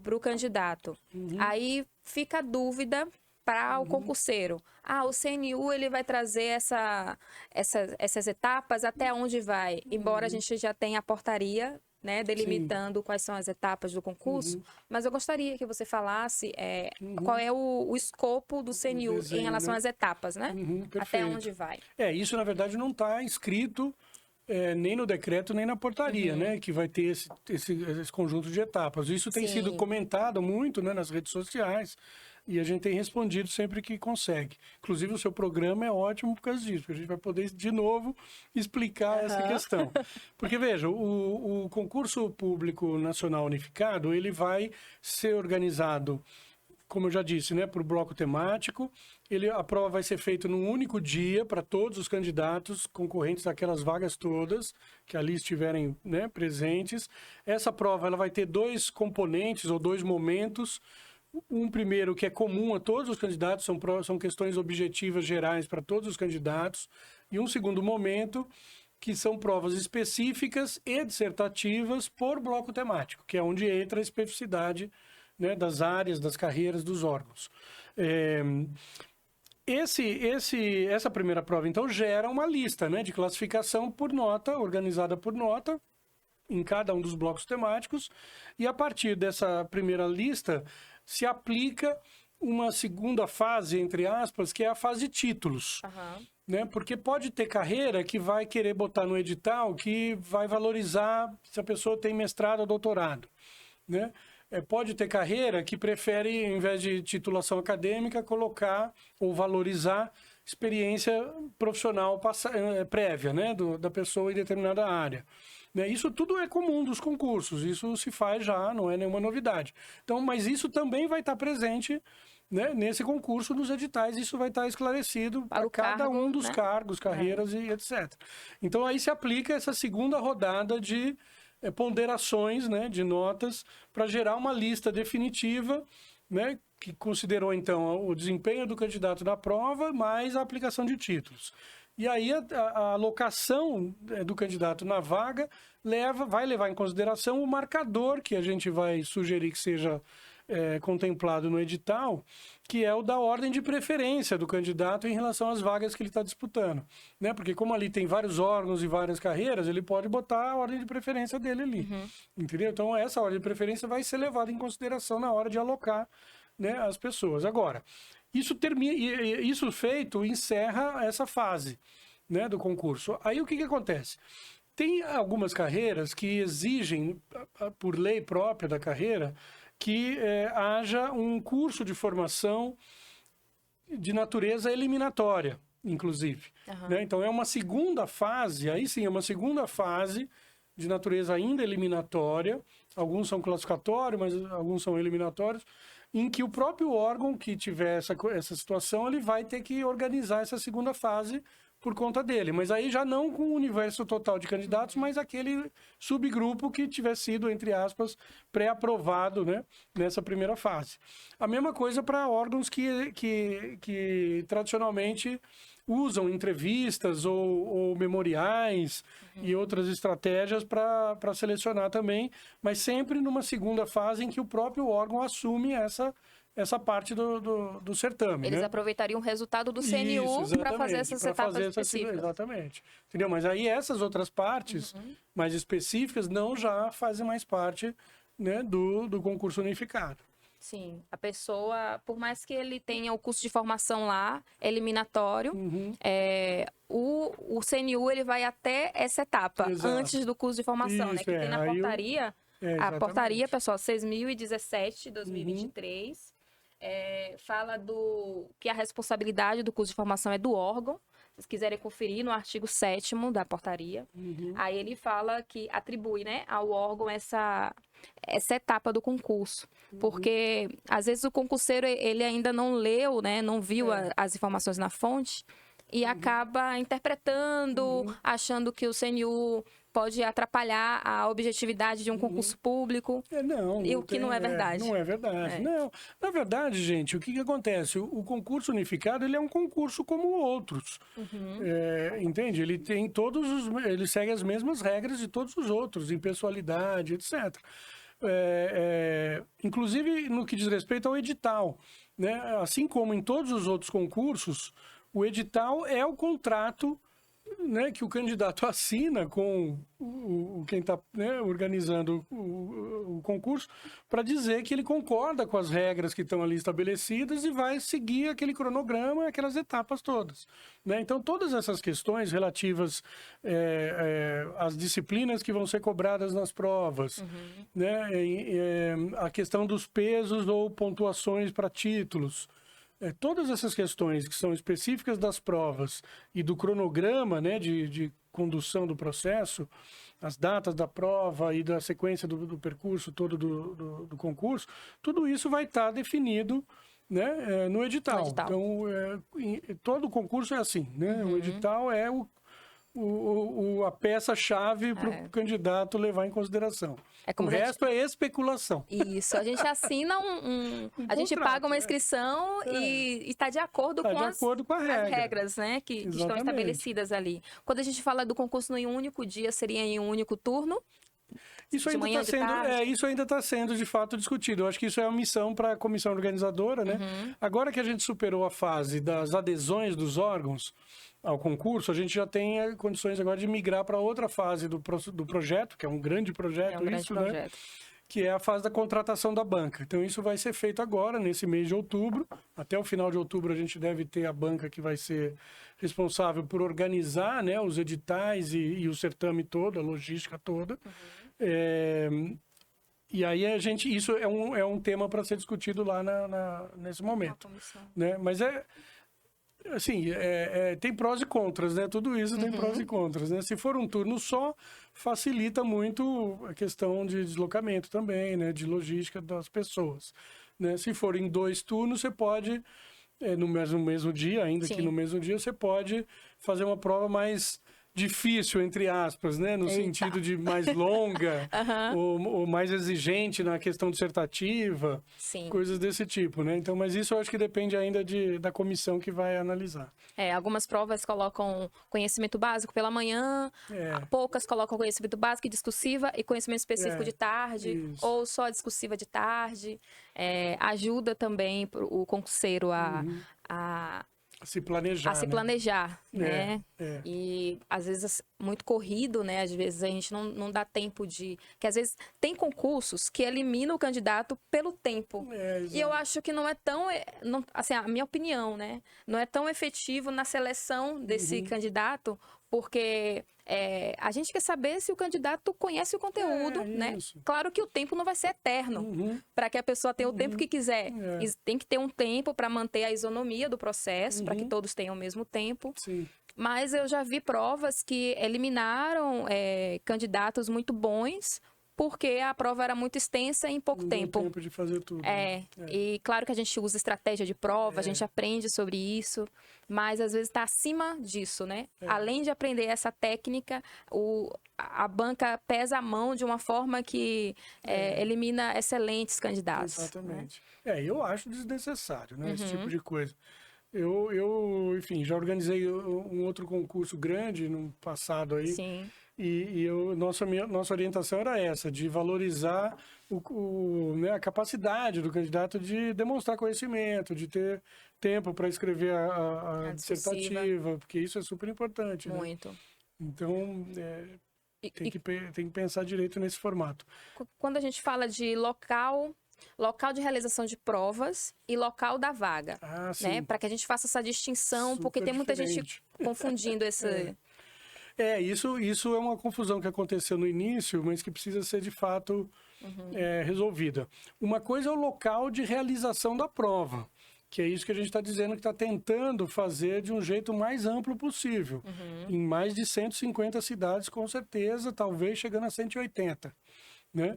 para o candidato. Aí fica a dúvida para o concurseiro. O CNU ele vai trazer essas etapas até onde vai? Embora a gente já tenha a portaria, né, delimitando quais são as etapas do concurso, mas eu gostaria que você falasse qual é o escopo do CNU em relação às etapas, né? Até onde vai. Isso, na verdade, não está escrito nem no decreto, nem na portaria, né, que vai ter esse conjunto de etapas. Isso tem sido comentado muito, né, nas redes sociais, e a gente tem respondido sempre que consegue. Inclusive, o seu programa é ótimo por causa disso, porque a gente vai poder, de novo, explicar essa questão. Porque, veja, o concurso público nacional unificado, ele vai ser organizado como eu já disse, né, por bloco temático. A prova vai ser feita num único dia para todos os candidatos concorrentes daquelas vagas todas que ali estiverem, né, presentes. Essa prova ela vai ter 2 componentes ou 2 momentos. Um primeiro que é comum a todos os candidatos, são questões objetivas gerais para todos os candidatos. E um segundo momento que são provas específicas e dissertativas por bloco temático, que é onde entra a especificidade, né, das áreas, das carreiras, dos órgãos. Essa primeira prova, então, gera uma lista, né, de classificação por nota, organizada por nota, em cada um dos blocos temáticos, e a partir dessa primeira lista se aplica uma segunda fase, entre aspas, que é a fase de títulos. Uhum. Né? Porque pode ter carreira que vai querer botar no edital que vai valorizar se a pessoa tem mestrado ou doutorado, né? Pode ter carreira que prefere, em vez de titulação acadêmica, colocar ou valorizar experiência profissional prévia, né? Da pessoa em determinada área. Né? Isso tudo é comum dos concursos, isso se faz já, não é nenhuma novidade. Então, mas isso também vai estar presente, né, nesse concurso, nos editais, isso vai estar esclarecido para cada um dos cargos, carreiras e etc. Então, aí se aplica essa segunda rodada de ponderações, né, de notas, para gerar uma lista definitiva, né, que considerou, então, o desempenho do candidato na prova, mais a aplicação de títulos. E aí a alocação do candidato na vaga vai levar em consideração o marcador que a gente vai sugerir que seja contemplado no edital, que é o da ordem de preferência do candidato em relação às vagas que ele está disputando, né? Porque como ali tem vários órgãos e várias carreiras, ele pode botar a ordem de preferência dele ali, entendeu? Então essa ordem de preferência vai ser levada em consideração na hora de alocar, né, as pessoas. Agora, isso feito encerra essa fase, né, do concurso. Aí o que acontece? Tem algumas carreiras que exigem, por lei própria da carreira, que haja um curso de formação de natureza eliminatória, inclusive. Né? Então, é uma segunda fase, aí sim, é uma segunda fase de natureza ainda eliminatória. Alguns são classificatórios, mas alguns são eliminatórios, em que o próprio órgão que tiver essa situação, ele vai ter que organizar essa segunda fase por conta dele, mas aí já não com o universo total de candidatos, mas aquele subgrupo que tiver sido, entre aspas, pré-aprovado, né, nessa primeira fase. A mesma coisa para órgãos que tradicionalmente usam entrevistas ou memoriais e outras estratégias para selecionar também, mas sempre numa segunda fase em que o próprio órgão assume essa parte do certame. Eles né? aproveitariam o resultado do CNU para fazer essas etapas específicas. Exatamente. Entendeu? Mas aí essas outras partes mais específicas não já fazem mais parte, né, do concurso unificado. Sim, a pessoa, por mais que ele tenha o curso de formação lá, eliminatório, o CNU ele vai até essa etapa, antes do curso de formação, né? Que tem na portaria, a portaria, pessoal, 6.017, 2023, fala que a responsabilidade do curso de formação é do órgão. Se vocês quiserem conferir no artigo 7º da portaria, aí ele fala que atribui, né, ao órgão essa etapa do concurso, porque às vezes o concurseiro ele ainda não leu, né, não viu as informações na fonte e acaba interpretando, achando que o CNU pode atrapalhar a objetividade de um concurso público, o que não é verdade. Não é verdade. Não. Na verdade, gente, o que acontece? O concurso unificado ele é um concurso como outros. Entende? Ele tem ele segue as mesmas regras de todos os outros, impessoalidade, etc. Inclusive no que diz respeito ao edital. Né? Assim como em todos os outros concursos, o edital é o contrato, né, que o candidato assina com quem está, né, organizando o concurso, para dizer que ele concorda com as regras que estão ali estabelecidas e vai seguir aquele cronograma, aquelas etapas todas. Né? Então, todas essas questões relativas às disciplinas que vão ser cobradas nas provas, né, a questão dos pesos ou pontuações para títulos, todas essas questões que são específicas das provas e do cronograma, né, de condução do processo, as datas da prova e da sequência do percurso todo do concurso, tudo isso vai estar definido, né, no edital. Então, todo concurso é assim, né? O edital é a peça-chave para o candidato levar em consideração. O resto é especulação. Isso, a gente assina a gente paga uma inscrição e está de acordo com as regras, né, que estão estabelecidas ali. Quando a gente fala do concurso em um único dia, seria em um único turno? Isso ainda está sendo, de fato, discutido. Eu acho que isso é uma missão para a comissão organizadora, né? Agora que a gente superou a fase das adesões dos órgãos ao concurso, a gente já tem condições agora de migrar para outra fase do projeto, que é um grande projeto, né? Que é a fase da contratação da banca. Então, isso vai ser feito agora, nesse mês de outubro. Até o final de outubro, a gente deve ter a banca que vai ser responsável por organizar, né, os editais e o certame todo, a logística toda. E aí, isso é um tema para ser discutido lá nesse momento. Né? Mas assim, tem prós e contras, né? Tudo isso tem prós e contras, né? Se for um turno só, facilita muito a questão de deslocamento também, né? De logística das pessoas, né? Se for em 2 turnos, você pode, no mesmo dia, ainda que no mesmo dia, você pode fazer uma prova mais difícil, entre aspas, né? No sentido de mais longa ou mais exigente na questão dissertativa, coisas desse tipo, né? Então, mas isso eu acho que depende ainda da comissão que vai analisar. Algumas provas colocam conhecimento básico pela manhã, poucas colocam conhecimento básico e discursiva e conhecimento específico de tarde, ou só discursiva de tarde. Ajuda também o concurseiro a se planejar, né? E às vezes muito corrido, né? Às vezes a gente não dá tempo que às vezes tem concursos que eliminam o candidato pelo tempo. E eu acho que não é tão, assim, a minha opinião, né? Não é tão efetivo na seleção desse candidato, porque a gente quer saber se o candidato conhece o conteúdo, né? Claro que o tempo não vai ser eterno, para que a pessoa tenha o tempo que quiser. Tem que ter um tempo para manter a isonomia do processo, para que todos tenham o mesmo tempo. Mas eu já vi provas que eliminaram candidatos muito bons, porque a prova era muito extensa em pouco tempo. Não deu tempo de fazer tudo. E claro que a gente usa estratégia de prova, a gente aprende sobre isso, mas às vezes está acima disso, né? Além de aprender essa técnica, a banca pesa a mão de uma forma que elimina excelentes candidatos. Exatamente. Né? Eu acho desnecessário, né? Esse tipo de coisa. Enfim, já organizei um outro concurso grande no passado aí. Sim. E nossa orientação era essa, de valorizar né, a capacidade do candidato de demonstrar conhecimento, de ter tempo para escrever a dissertativa, porque isso é super importante. Muito. Né? Então, tem que pensar direito nesse formato. Quando a gente fala de local de realização de provas e local da vaga, né? Para que a gente faça essa distinção, super porque tem muita diferente. gente confundindo esse... Isso é uma confusão que aconteceu no início, mas que precisa ser, de fato, resolvida. Uma coisa é o local de realização da prova, que é isso que a gente está dizendo que está tentando fazer de um jeito mais amplo possível. Em mais de 150 cidades, com certeza, talvez chegando a 180. Né?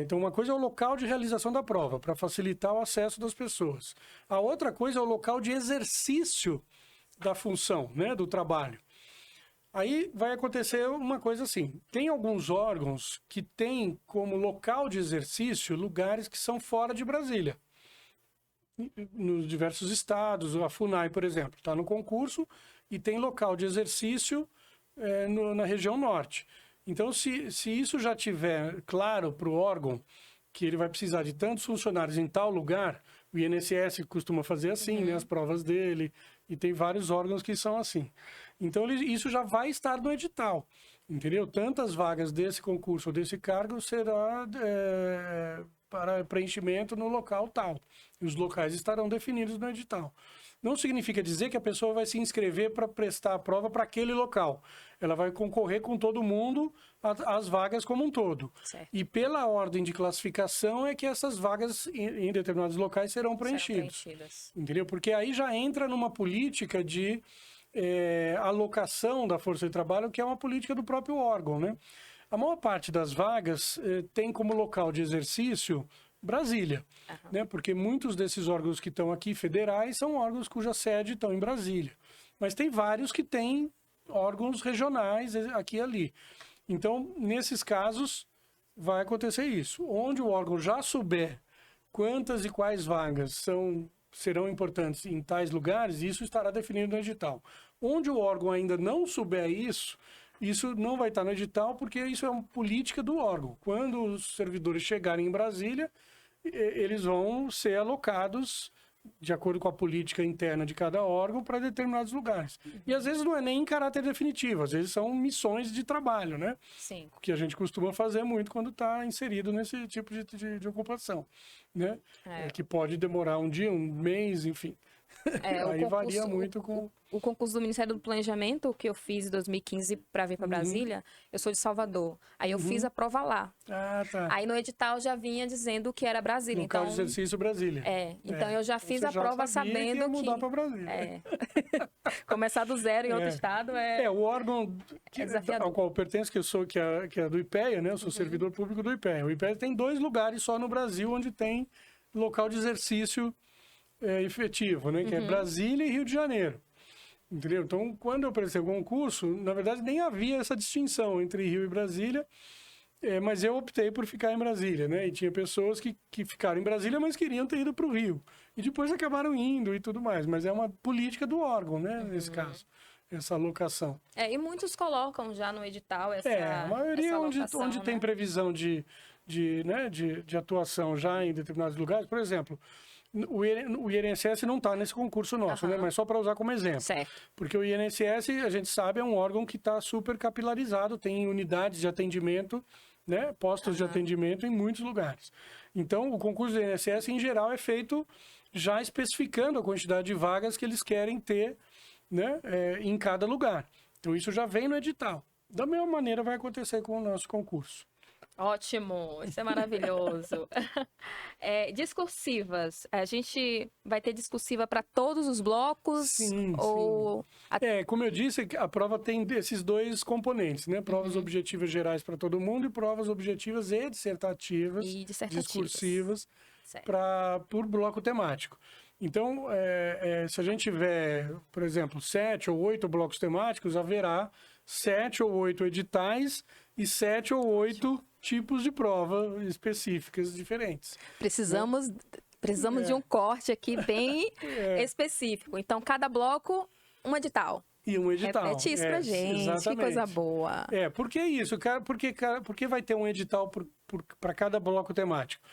Então, uma coisa é o local de realização da prova, para facilitar o acesso das pessoas. A outra coisa é o local de exercício da função, né, do trabalho. Aí vai acontecer uma coisa assim, tem alguns órgãos que têm como local de exercício lugares que são fora de Brasília. Nos diversos estados, a FUNAI, por exemplo, está no concurso e tem local de exercício na região norte. Então, se isso já tiver claro para o órgão que ele vai precisar de tantos funcionários em tal lugar, o INSS costuma fazer assim, né, as provas dele, e tem vários órgãos que são assim. Então, isso já vai estar no edital, entendeu? Tantas vagas desse concurso ou desse cargo será para preenchimento no local tal. E os locais estarão definidos no edital. não significa dizer que a pessoa vai se inscrever para prestar a prova para aquele local. Ela vai concorrer com todo mundo às vagas como um todo. Certo. E pela ordem de classificação é que essas vagas em determinados locais serão preenchidas. Entendeu? Porque aí já entra numa política de alocação da força de trabalho, que é uma política do próprio órgão, né? A maior parte das vagas tem como local de exercício Brasília, né? Porque muitos desses órgãos que estão aqui, federais, são órgãos cuja sede estão em Brasília. Mas tem vários que têm órgãos regionais aqui e ali. Então, nesses casos, vai acontecer isso. Onde o órgão já souber quantas e quais vagas serão importantes em tais lugares, isso estará definido no edital. Onde o órgão ainda não souber isso não vai estar no edital, porque isso é uma política do órgão. Quando os servidores chegarem em Brasília, eles vão ser alocados de acordo com a política interna de cada órgão para determinados lugares. E às vezes não é nem em caráter definitivo, às vezes são missões de trabalho, né? Sim. Que a gente costuma fazer muito quando está inserido nesse tipo de ocupação, né? Que pode demorar um dia, um mês, enfim. Aí varia muito com... O concurso do Ministério do Planejamento, que eu fiz em 2015 para vir para Brasília, eu sou de Salvador. Aí eu fiz a prova lá. Ah, tá. Aí no edital já vinha dizendo que era Brasília. Local de exercício Brasília. Então eu já fiz a prova sabendo que... ia mudar para Brasília. Começar do zero em outro estado o órgão ao qual eu pertenço, que eu sou, que é do IPEA, né? Eu sou servidor público do IPEA. O IPEA tem 2 lugares só no Brasil onde tem local de exercício efetivo, né? Que é Brasília e Rio de Janeiro. Entendeu? Então, quando eu prestei o concurso, na verdade nem havia essa distinção entre Rio e Brasília, mas eu optei por ficar em Brasília, né? E tinha pessoas que ficaram em Brasília, mas queriam ter ido para o Rio. E depois acabaram indo e tudo mais. Mas é uma política do órgão, né? Nesse caso, essa alocação. E muitos colocam já no edital essa a maioria essa alocação, onde tem previsão de atuação já em determinados lugares. Por exemplo, o INSS não está nesse concurso nosso, né? Mas só para usar como exemplo. Certo. Porque o INSS, a gente sabe, é um órgão que está super capilarizado, tem unidades de atendimento, né? Postos de atendimento em muitos lugares. Então, o concurso do INSS, em geral, é feito já especificando a quantidade de vagas que eles querem ter, né? Em cada lugar. Então, isso já vem no edital. Da mesma maneira vai acontecer com o nosso concurso. Ótimo, isso é maravilhoso. Discursivas, a gente vai ter discursiva para todos os blocos? Sim. Como eu disse, a prova tem esses 2 componentes, né? Provas objetivas gerais para todo mundo e provas objetivas e dissertativas. Discursivas por bloco temático. Então, se a gente tiver, por exemplo, 7 ou 8 blocos temáticos, haverá 7 ou 8 editais e 7 ou 8 tipos de prova específicas diferentes. Precisamos de um corte aqui bem específico. Então, cada bloco, um edital. E um edital. Repete isso pra gente, exatamente. Que coisa boa. Por que isso? Por que vai ter um edital para cada bloco temático?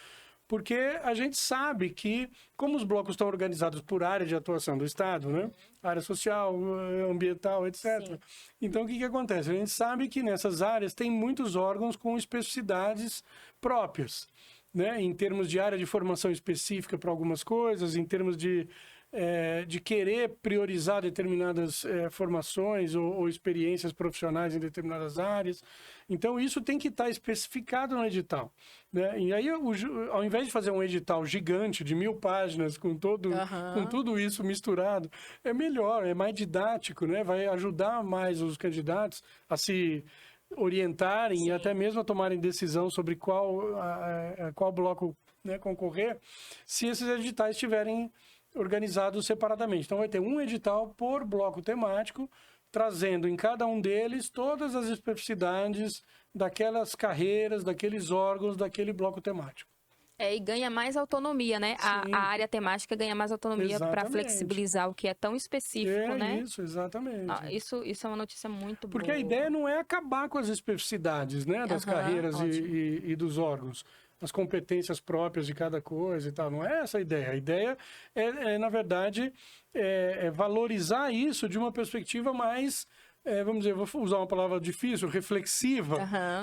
Porque a gente sabe que, como os blocos estão organizados por área de atuação do Estado, né? Área social, ambiental, etc. Sim. Então, o que acontece? A gente sabe que nessas áreas tem muitos órgãos com especificidades próprias, né? Em termos de área de formação específica para algumas coisas, em termos de querer priorizar determinadas formações ou experiências profissionais em determinadas áreas. Então, isso tem que estar especificado no edital, né? E aí, ao invés de fazer um edital gigante de 1000 páginas com tudo isso misturado, é melhor, é mais didático, né? Vai ajudar mais os candidatos a se orientarem e até mesmo a tomarem decisão sobre qual bloco, né, concorrer, se esses editais estiverem organizados separadamente. Então, vai ter um edital por bloco temático, trazendo em cada um deles todas as especificidades daquelas carreiras, daqueles órgãos, daquele bloco temático. E ganha mais autonomia, né? A área temática ganha mais autonomia para flexibilizar o que é tão específico, né? Isso, exatamente. Isso é uma notícia muito boa. Porque a ideia não é acabar com as especificidades, né, das carreiras e dos órgãos, as competências próprias de cada coisa e tal. Não é essa a ideia. A ideia na verdade, valorizar isso de uma perspectiva mais vamos dizer, vou usar uma palavra difícil, reflexiva,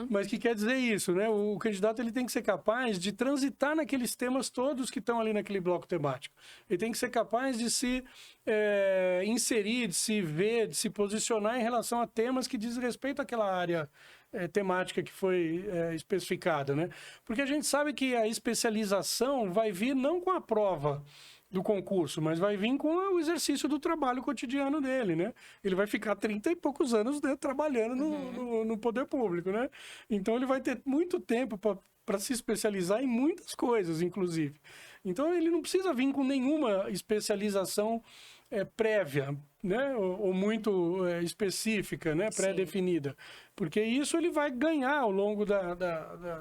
mas que quer dizer isso, né? O candidato ele tem que ser capaz de transitar naqueles temas todos que estão ali naquele bloco temático. Ele tem que ser capaz de se inserir, de se ver, de se posicionar em relação a temas que dizem respeito àquela área temática que foi especificada, né? Porque a gente sabe que a especialização vai vir não com a prova do concurso, mas vai vir com o exercício do trabalho cotidiano dele, né? Ele vai ficar 30 e poucos anos, né, trabalhando no poder público, né? Então ele vai ter muito tempo para se especializar em muitas coisas, inclusive. Então ele não precisa vir com nenhuma especialização prévia, né? Ou muito específica, né? Pré-definida. Porque isso ele vai ganhar ao longo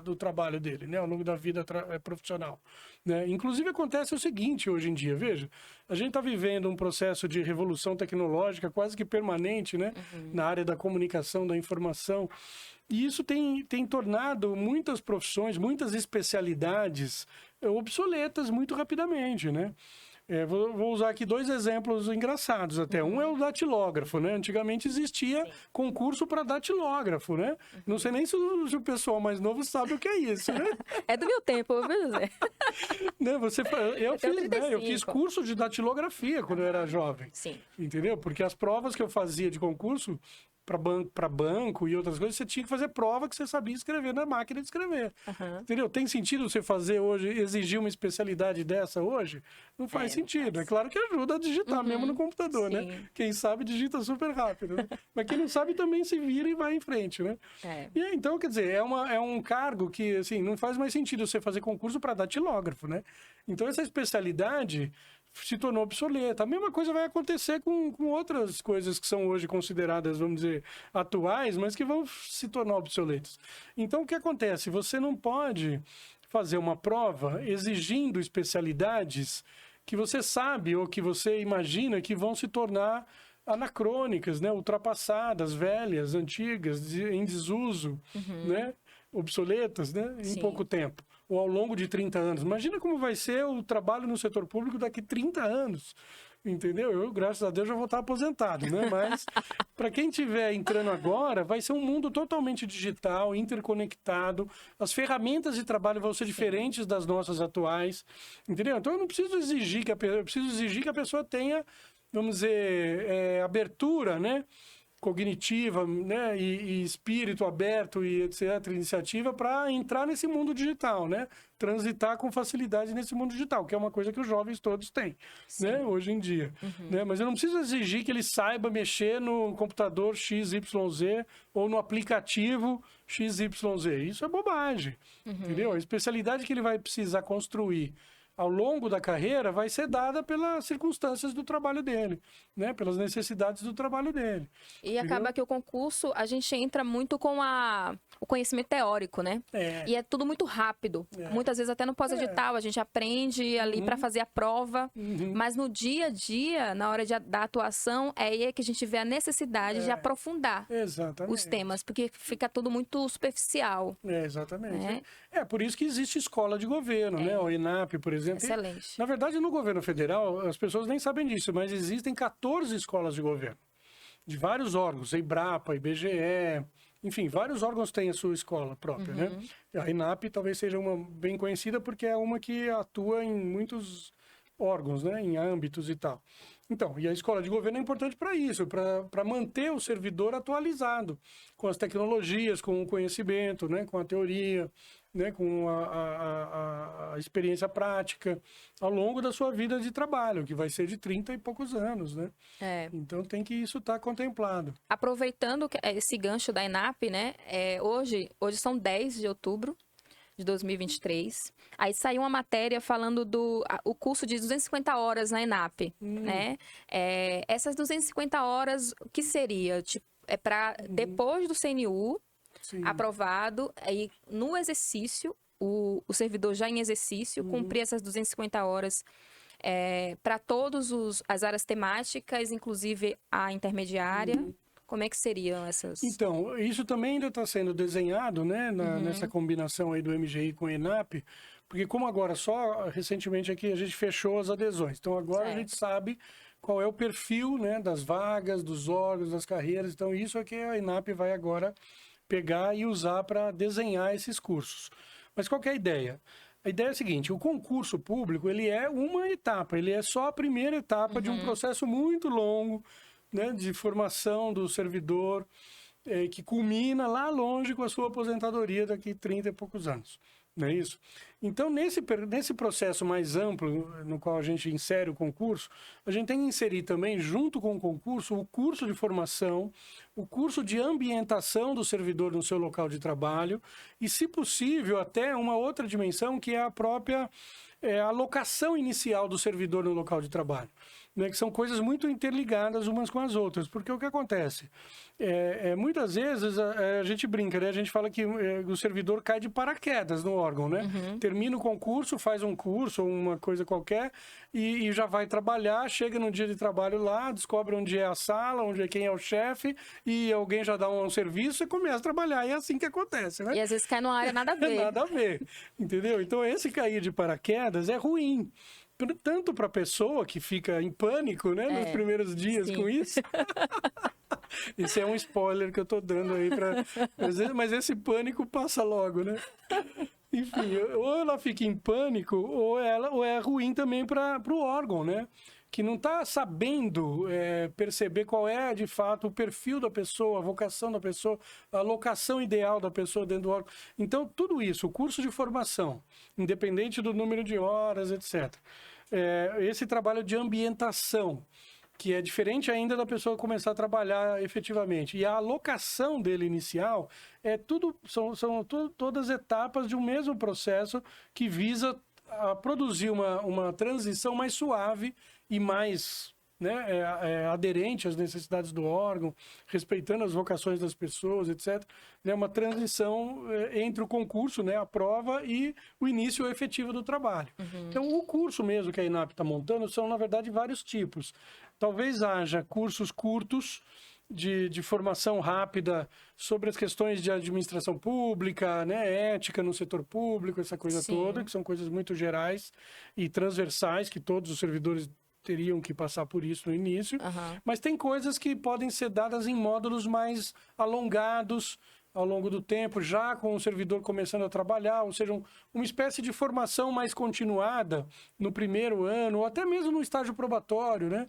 do trabalho dele, né? Ao longo da vida profissional. Né? Inclusive acontece o seguinte hoje em dia, veja, a gente está vivendo um processo de revolução tecnológica quase que permanente, né? Na área da comunicação, da informação, e isso tem tornado muitas profissões, muitas especialidades obsoletas muito rapidamente, né? Vou usar aqui 2 exemplos engraçados até. Um é o datilógrafo, né? Antigamente existia concurso para datilógrafo, né? Não sei nem se o pessoal mais novo sabe o que é isso, né? É do meu tempo, viu, José? Né? Eu fiz curso de datilografia quando eu era jovem. Sim. Entendeu? Porque as provas que eu fazia de concurso para banco e outras coisas, você tinha que fazer prova que você sabia escrever na máquina de escrever. Entendeu? Tem sentido você fazer hoje, exigir uma especialidade dessa hoje? Não faz sentido. É claro que ajuda a digitar mesmo no computador, né? Quem sabe digita super rápido, né? Mas quem não sabe também se vira e vai em frente, né? E então, quer dizer, é um cargo que, assim, não faz mais sentido você fazer concurso para datilógrafo, né? Então, essa especialidade se tornou obsoleta. A mesma coisa vai acontecer com outras coisas que são hoje consideradas, vamos dizer, atuais, mas que vão se tornar obsoletas. Então, o que acontece? Você não pode fazer uma prova exigindo especialidades que você sabe ou que você imagina que vão se tornar anacrônicas, né? Ultrapassadas, velhas, antigas, em desuso, né? Obsoletas, né? Em pouco tempo, ou ao longo de 30 anos. Imagina como vai ser o trabalho no setor público daqui 30 anos, entendeu? Eu, graças a Deus, já vou estar aposentado, né? Mas para quem estiver entrando agora, vai ser um mundo totalmente digital, interconectado, as ferramentas de trabalho vão ser diferentes das nossas atuais, entendeu? Então eu não preciso exigir eu preciso exigir que a pessoa tenha, vamos dizer, abertura, né? Cognitiva, né, e espírito aberto e etc, iniciativa para entrar nesse mundo digital, né, transitar com facilidade nesse mundo digital, que é uma coisa que os jovens todos têm, né, hoje em dia, né, mas eu não preciso exigir que ele saiba mexer no computador XYZ ou no aplicativo XYZ, isso é bobagem, entendeu? A especialidade que ele vai precisar construir ao longo da carreira vai ser dada pelas circunstâncias do trabalho dele, né? Pelas necessidades do trabalho dele. E acaba que o concurso, a gente entra muito com o conhecimento teórico, né? E é tudo muito rápido. Muitas vezes até no pós-edital a gente aprende ali para fazer a prova, mas no dia a dia, na hora da atuação, é aí que a gente vê a necessidade de aprofundar os temas, porque fica tudo muito superficial. Exatamente. Né? Por isso que existe escola de governo, né? O ENAP, por exemplo. Excelente. Na verdade, no governo federal, as pessoas nem sabem disso, mas existem 14 escolas de governo, de vários órgãos, Embrapa, IBGE, enfim, vários órgãos têm a sua escola própria, né? A ENAP talvez seja uma bem conhecida porque é uma que atua em muitos órgãos, né? Em âmbitos e tal. Então, e a escola de governo é importante para isso, para manter o servidor atualizado com as tecnologias, com o conhecimento, né? Com a teoria, né, com a experiência prática ao longo da sua vida de trabalho, que vai ser de 30 e poucos anos, né? Então tem que isso estar contemplado. Aproveitando esse gancho da ENAP, né? Hoje são 10 de outubro de 2023. Aí saiu uma matéria falando o curso de 250 horas na ENAP, né? Essas 250 horas, o que seria? Tipo, para depois do CNU, aprovado, aí no exercício, o servidor já em exercício, cumprir essas 250 horas para todas as áreas temáticas, inclusive a intermediária. Como é que seriam essas? Então, isso também ainda está sendo desenhado, né, nessa combinação aí do MGI com o ENAP, porque como agora só recentemente aqui a gente fechou as adesões, então agora a gente sabe qual é o perfil, né, das vagas, dos órgãos, das carreiras. Então, isso é que a ENAP vai agora pegar e usar para desenhar esses cursos. Mas qual que é a ideia? A ideia é a seguinte, o concurso público, ele é uma etapa, ele é só a primeira etapa de um processo muito longo, né, de formação do servidor, que culmina lá longe com a sua aposentadoria daqui a 30 e poucos anos. Não é isso? Então, nesse processo mais amplo, no qual a gente insere o concurso, a gente tem que inserir também, junto com o concurso, o curso de formação, o curso de ambientação do servidor no seu local de trabalho e, se possível, até uma outra dimensão, que é a própria alocação inicial do servidor no local de trabalho. Né, que são coisas muito interligadas umas com as outras. Porque o que acontece? Muitas vezes a gente brinca, né? A gente fala que o servidor cai de paraquedas no órgão, né? Termina o concurso, faz um curso ou uma coisa qualquer e já vai trabalhar, chega no dia de trabalho lá, descobre onde é a sala, quem é o chefe e alguém já dá um serviço e começa a trabalhar. E é assim que acontece, né? E às vezes cai numa área nada a ver. Nada a ver, entendeu? Então esse cair de paraquedas é ruim. Tanto para a pessoa que fica em pânico, né, nos primeiros dias com isso. Isso é um spoiler que eu tô dando aí mas esse pânico passa logo, né? Enfim, ou ela fica em pânico, ou é ruim também para o órgão, né? Que não está sabendo perceber qual é, de fato, o perfil da pessoa, a vocação da pessoa, a alocação ideal da pessoa dentro do órgão. Então, tudo isso, o curso de formação, independente do número de horas, etc. Esse trabalho de ambientação, que é diferente ainda da pessoa começar a trabalhar efetivamente. E a alocação dele inicial são todas etapas de um mesmo processo que visa a produzir uma transição mais suave e mais, né, aderente às necessidades do órgão, respeitando as vocações das pessoas, etc. Né, uma transição entre o concurso, né, a prova e o início efetivo do trabalho. Então, o curso mesmo que a ENAP está montando são, na verdade, vários tipos. Talvez haja cursos curtos de formação rápida sobre as questões de administração pública, né, ética no setor público, essa coisa toda, que são coisas muito gerais e transversais, que todos os servidores teriam que passar por isso no início. Mas tem coisas que podem ser dadas em módulos mais alongados ao longo do tempo, já com o servidor começando a trabalhar, ou seja, uma espécie de formação mais continuada no primeiro ano, ou até mesmo no estágio probatório, né?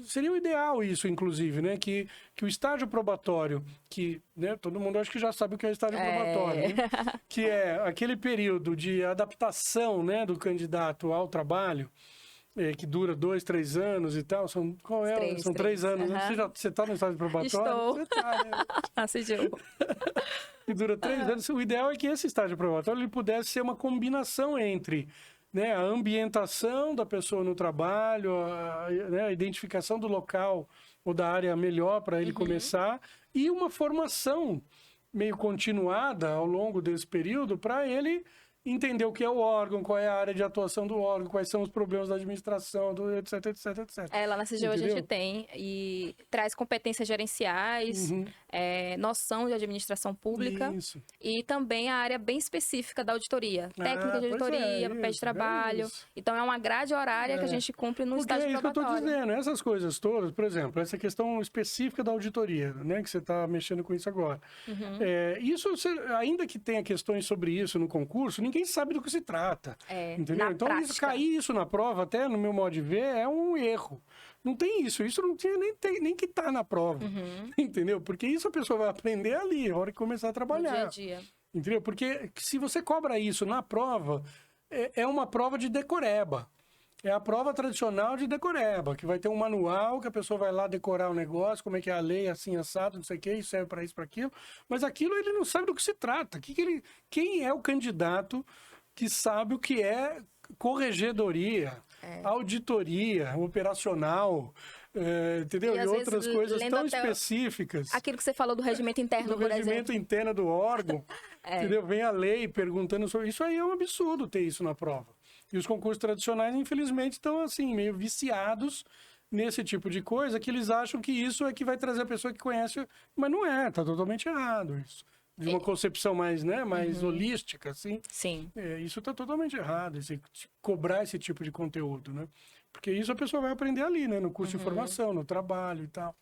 Seria o ideal isso, inclusive, né? Que o estágio probatório, que, né, todo mundo acho que já sabe o que é estágio probatório, né? Que é aquele período de adaptação, né, do candidato ao trabalho, que dura 2, 3 anos e tal. São 3 anos. Né? Você está no estágio probatório? Estou. Você está, né? Assistiu. Que dura 3 anos. O ideal é que esse estágio probatório ele pudesse ser uma combinação entre, né, a ambientação da pessoa no trabalho, a identificação do local ou da área melhor para ele começar e uma formação meio continuada ao longo desse período para ele entender o que é o órgão, qual é a área de atuação do órgão, quais são os problemas da administração, etc, etc, etc. Lá na CGU a gente tem e traz competências gerenciais, noção de administração pública e também a área bem específica da auditoria, técnica de auditoria, papel de trabalho. Então é uma grade horária que a gente cumpre no estágio probatório. Que eu estou dizendo, essas coisas todas, por exemplo, essa questão específica da auditoria, né, que você está mexendo com isso agora. Isso, ainda que tenha questões sobre isso no concurso, ninguém sabe do que se trata. Entendeu? Então, cair isso na prova, até no meu modo de ver, é um erro. Não tem isso. Isso não tinha nem que estar na prova. Entendeu? Porque isso a pessoa vai aprender ali, a hora que começar a trabalhar. No dia a dia. Entendeu? Porque se você cobra isso na prova, é uma prova de decoreba. É a prova tradicional de decoreba, que vai ter um manual que a pessoa vai lá decorar o negócio, como é que é a lei, assim, assado, não sei o que, isso serve para isso, para aquilo. Mas aquilo ele não sabe do que se trata. Quem é o candidato que sabe o que é corregedoria, auditoria, operacional, entendeu? E outras coisas tão específicas. Aquilo que você falou do regimento interno, por exemplo. Do regimento interno do órgão, entendeu? Vem a lei perguntando sobre isso. Aí é um absurdo ter isso na prova. E os concursos tradicionais, infelizmente, estão assim, meio viciados nesse tipo de coisa, que eles acham que isso é que vai trazer a pessoa que conhece, mas não é, está totalmente errado isso. De uma concepção mais, né, mais holística, assim. Sim. Isso está totalmente errado, cobrar esse tipo de conteúdo, né? Porque isso a pessoa vai aprender ali, né? No curso de formação, no trabalho e tal,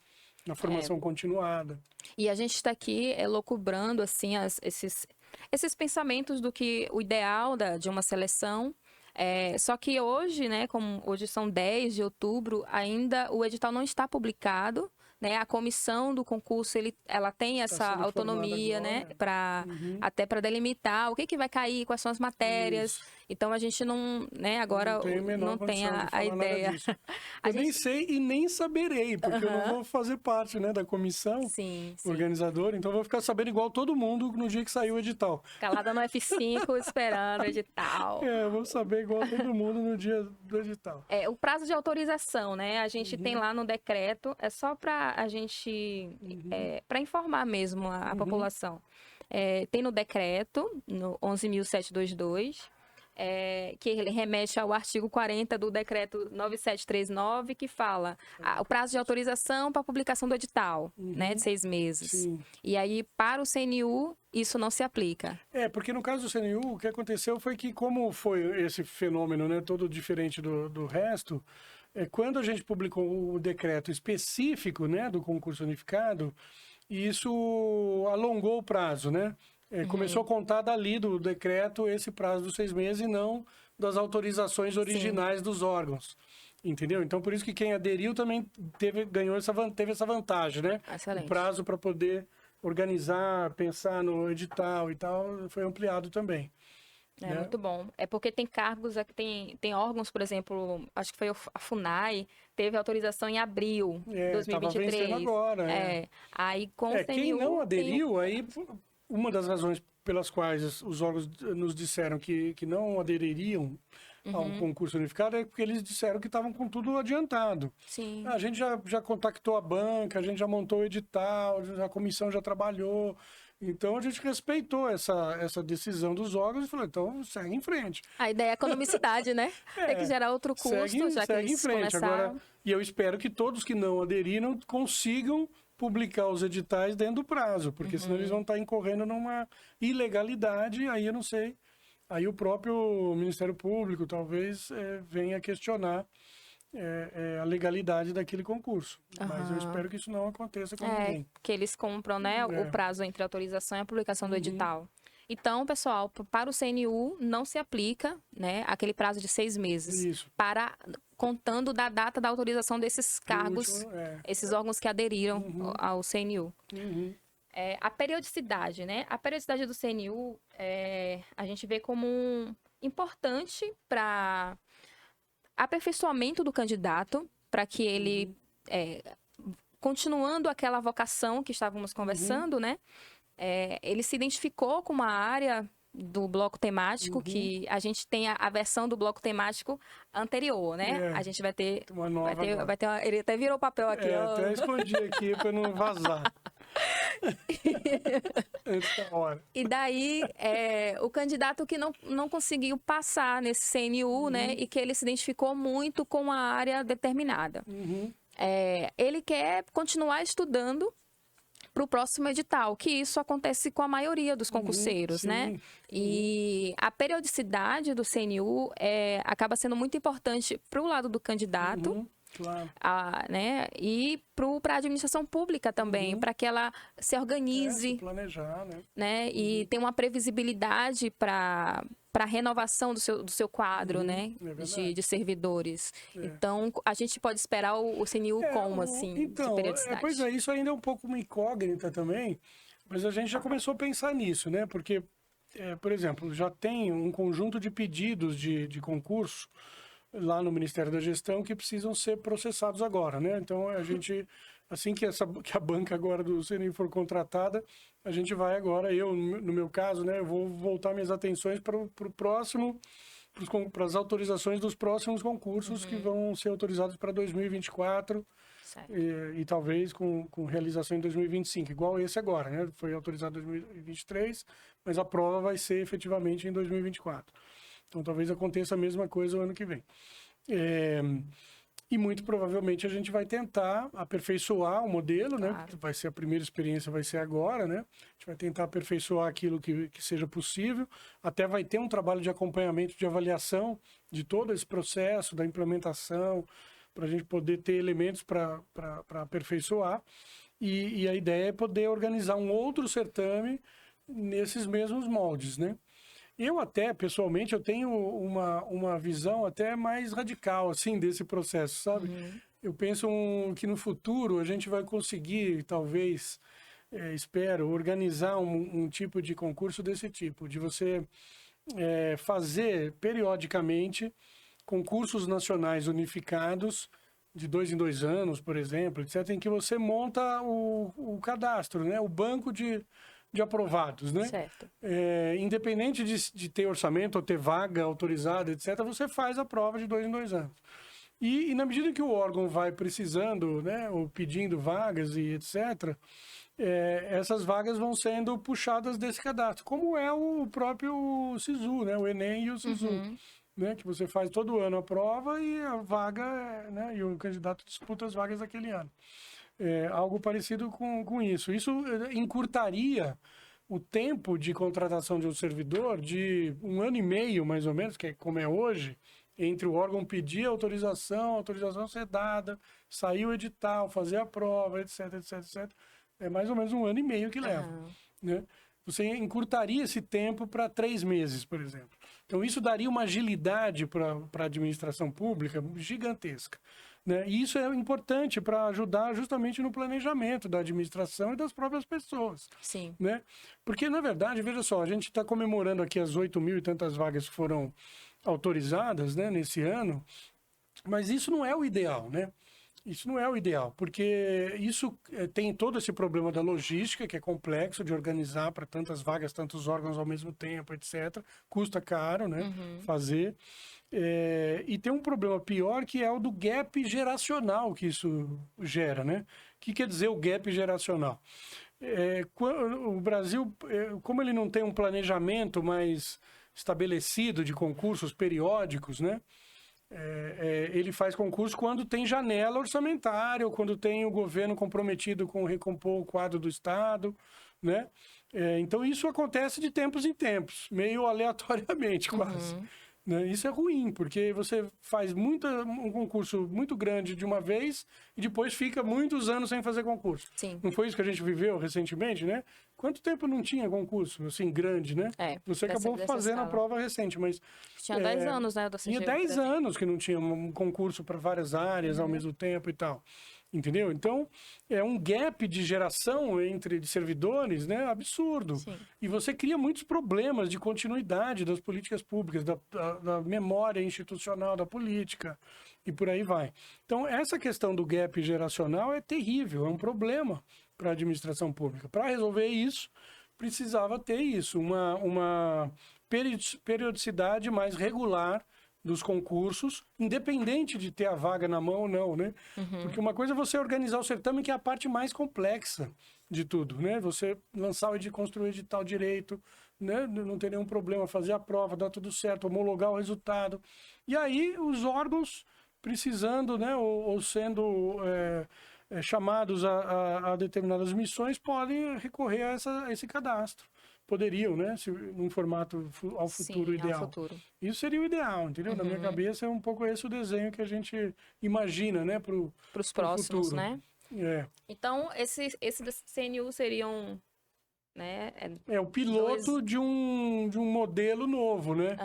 na formação continuada. E a gente está aqui elucubrando, assim, esses pensamentos do que o ideal de uma seleção. Só que hoje, né, como hoje são 10 de outubro, ainda o edital não está publicado, né? A comissão do concurso, ela tem essa autonomia, né, até para delimitar o que vai cair, quais são as matérias. Isso. Então a gente não, né, agora não tem a ideia. Eu nem sei e nem saberei, porque eu não vou fazer parte, né, da comissão organizadora, então eu vou ficar sabendo igual todo mundo no dia que sair o edital. Calada no F5 esperando o edital. Eu vou saber igual todo mundo no dia do edital. O prazo de autorização, né? A gente tem lá no decreto, é só para a gente, para informar mesmo a população. Tem no decreto, no 11.722, que ele remete ao artigo 40 do decreto 9739, que fala o prazo de autorização para publicação do edital, né, de 6 meses. Sim. E aí, para o CNU, isso não se aplica. Porque no caso do CNU, o que aconteceu foi que, como foi esse fenômeno, né, todo diferente do resto, quando a gente publicou o decreto específico, né, do concurso unificado, isso alongou o prazo, né? Começou a contar dali do decreto esse prazo dos 6 meses e não das autorizações originais dos órgãos. Entendeu? Então, por isso que quem aderiu também teve essa vantagem, né? Excelente. O prazo para poder organizar, pensar no edital e tal, foi ampliado também. Muito bom. Porque tem cargos, tem órgãos, por exemplo, acho que foi a FUNAI, teve autorização em abril de 2023. Estava vencendo agora. Aí, com o CNU, quem não aderiu, aí uma das razões pelas quais os órgãos nos disseram que não adeririam ao concurso unificado é porque eles disseram que estavam com tudo adiantado. Sim. A gente já contactou a banca, a gente já montou o edital, a comissão já trabalhou. Então, a gente respeitou essa decisão dos órgãos e falou, então, segue em frente. A ideia é economicidade, né? Tem que gerar outro custo, já que eles em frente. começaram... Agora, e eu espero que todos que não aderiram consigam publicar os editais dentro do prazo, porque senão eles vão estar incorrendo numa ilegalidade, aí eu não sei. Aí o próprio Ministério Público talvez venha questionar a legalidade daquele concurso. Mas eu espero que isso não aconteça com ninguém. Que eles cumpram, né, o prazo entre a autorização e a publicação do edital. Então, pessoal, para o CNU não se aplica, né, aquele prazo de 6 meses. Isso. Contando da data da autorização desses cargos, esses órgãos que aderiram ao CNU. A periodicidade, né? A periodicidade do CNU, a gente vê como importante para aperfeiçoamento do candidato, para que ele, continuando aquela vocação que estávamos conversando, né? Ele se identificou com uma área do bloco temático, que a gente tem a versão do bloco temático anterior, né? A gente vai ter uma nova. Ele até virou o papel aqui. Até escondi aqui para não vazar. E daí, o candidato que não conseguiu passar nesse CNU, né? E que ele se identificou muito com uma área determinada. Ele quer continuar estudando para o próximo edital, que isso acontece com a maioria dos concurseiros, né? E a periodicidade do CNU acaba sendo muito importante para o lado do candidato, claro. né? E para a administração pública também, para que ela se organize, se planejar, né? E tem uma previsibilidade para a renovação do seu quadro, né? De servidores. Então, a gente pode esperar o CNU como, assim, então, de periodicidade? Pois é, isso ainda é um pouco uma incógnita também, mas a gente já começou a pensar nisso, né? Porque, por exemplo, já tem um conjunto de pedidos de concurso lá no Ministério da Gestão que precisam ser processados agora, né? Então, a gente, assim que a banca agora do CNU for contratada, a gente vai agora, no meu caso, né, eu vou voltar minhas atenções para o próximo, para as autorizações dos próximos concursos que vão ser autorizados para 2024 e talvez com realização em 2025, igual esse agora, né? Foi autorizado em 2023, mas a prova vai ser efetivamente em 2024. Então, talvez aconteça a mesma coisa o ano que vem. E muito provavelmente a gente vai tentar aperfeiçoar o modelo, né? Claro. Vai ser a primeira experiência, vai ser agora, né? A gente vai tentar aperfeiçoar aquilo que seja possível. Até vai ter um trabalho de acompanhamento, de avaliação de todo esse processo, da implementação, para a gente poder ter elementos para aperfeiçoar. E a ideia é poder organizar um outro certame nesses mesmos moldes, né? Eu até, pessoalmente, eu tenho uma visão até mais radical, assim, desse processo, sabe? Eu penso que no futuro a gente vai conseguir, talvez, espero, organizar um tipo de concurso desse tipo, de você fazer, periodicamente, concursos nacionais unificados, de 2 em 2 anos, por exemplo, etc., em que você monta o cadastro, né? O banco de aprovados, né? Certo. Independente de ter orçamento ou ter vaga autorizada, etc., você faz a prova de 2 em 2 anos. E na medida que o órgão vai precisando, né, ou pedindo vagas e etc., essas vagas vão sendo puxadas desse cadastro, como é o próprio SISU, né, o Enem e o SISU, né, que você faz todo ano a prova e a vaga, né, e o candidato disputa as vagas daquele ano. Algo parecido com isso. Isso encurtaria o tempo de contratação de um servidor de 1 ano e meio, mais ou menos, que é como é hoje, entre o órgão pedir a autorização ser dada, sair o edital, fazer a prova, etc, etc, etc. É mais ou menos 1 ano e meio que leva, né? Você encurtaria esse tempo para 3 meses, por exemplo. Então, isso daria uma agilidade para a administração pública gigantesca, né? E isso é importante para ajudar justamente no planejamento da administração e das próprias pessoas. Sim. Né? Porque, na verdade, veja só, a gente está comemorando aqui as 8.000 e tantas vagas que foram autorizadas, né, nesse ano, mas isso não é o ideal, né? Isso não é o ideal, porque isso tem todo esse problema da logística, que é complexo de organizar para tantas vagas, tantos órgãos ao mesmo tempo, etc. Custa caro, né, fazer. E tem um problema pior, que é o do gap geracional que isso gera, né? O que quer dizer o gap geracional? O Brasil, como ele não tem um planejamento mais estabelecido de concursos periódicos, né? Ele faz concurso quando tem janela orçamentária ou quando tem o governo comprometido com recompor o quadro do Estado, né? Então isso acontece de tempos em tempos, meio aleatoriamente quase. Né? Isso é ruim, porque você faz um concurso muito grande de uma vez e depois fica muitos anos sem fazer concurso. Sim. Não foi isso que a gente viveu recentemente, né? Quanto tempo não tinha concurso, assim, grande, né? Você acabou fazendo a prova recente, mas... Tinha 10 anos, né? Tinha 10 anos que não tinha um concurso para várias áreas ao mesmo tempo e tal. Entendeu? Então, é um gap de geração de servidores, né, absurdo. Sim. E você cria muitos problemas de continuidade das políticas públicas, da memória institucional da política, e por aí vai. Então, essa questão do gap geracional é terrível, é um problema para a administração pública. Para resolver isso, precisava ter isso, uma periodicidade mais regular dos concursos, independente de ter a vaga na mão ou não, né? Porque uma coisa é você organizar o certame, que é a parte mais complexa de tudo, né? Você lançar construir o edital direito, né? Não ter nenhum problema, fazer a prova, dar tudo certo, homologar o resultado. E aí os órgãos precisando, né? Ou sendo chamados a determinadas missões, podem recorrer a esse cadastro. Poderiam, né? Num formato ao futuro ideal. Ao futuro. Isso seria o ideal, entendeu? Na minha cabeça é um pouco esse o desenho que a gente imagina, né? Para os próximos, futuro. Né? Então, esse do CNU seriam... Né? O piloto de um modelo novo, né?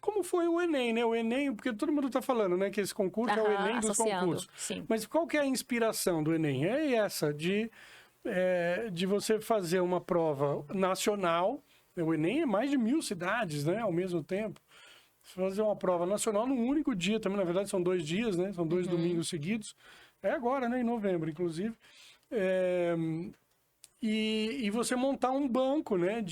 Como foi o Enem, né? O Enem, porque todo mundo está falando, né? Que esse concurso é o Enem dos concursos. Sim. Mas qual que é a inspiração do Enem? É essa, de você fazer uma prova nacional. O Enem é mais de 1.000 cidades, né? Ao mesmo tempo. Fazer uma prova nacional num único dia também. Na verdade, são 2 dias, né? São 2 domingos seguidos. É agora, né? Em novembro, inclusive. E você montar um banco, né?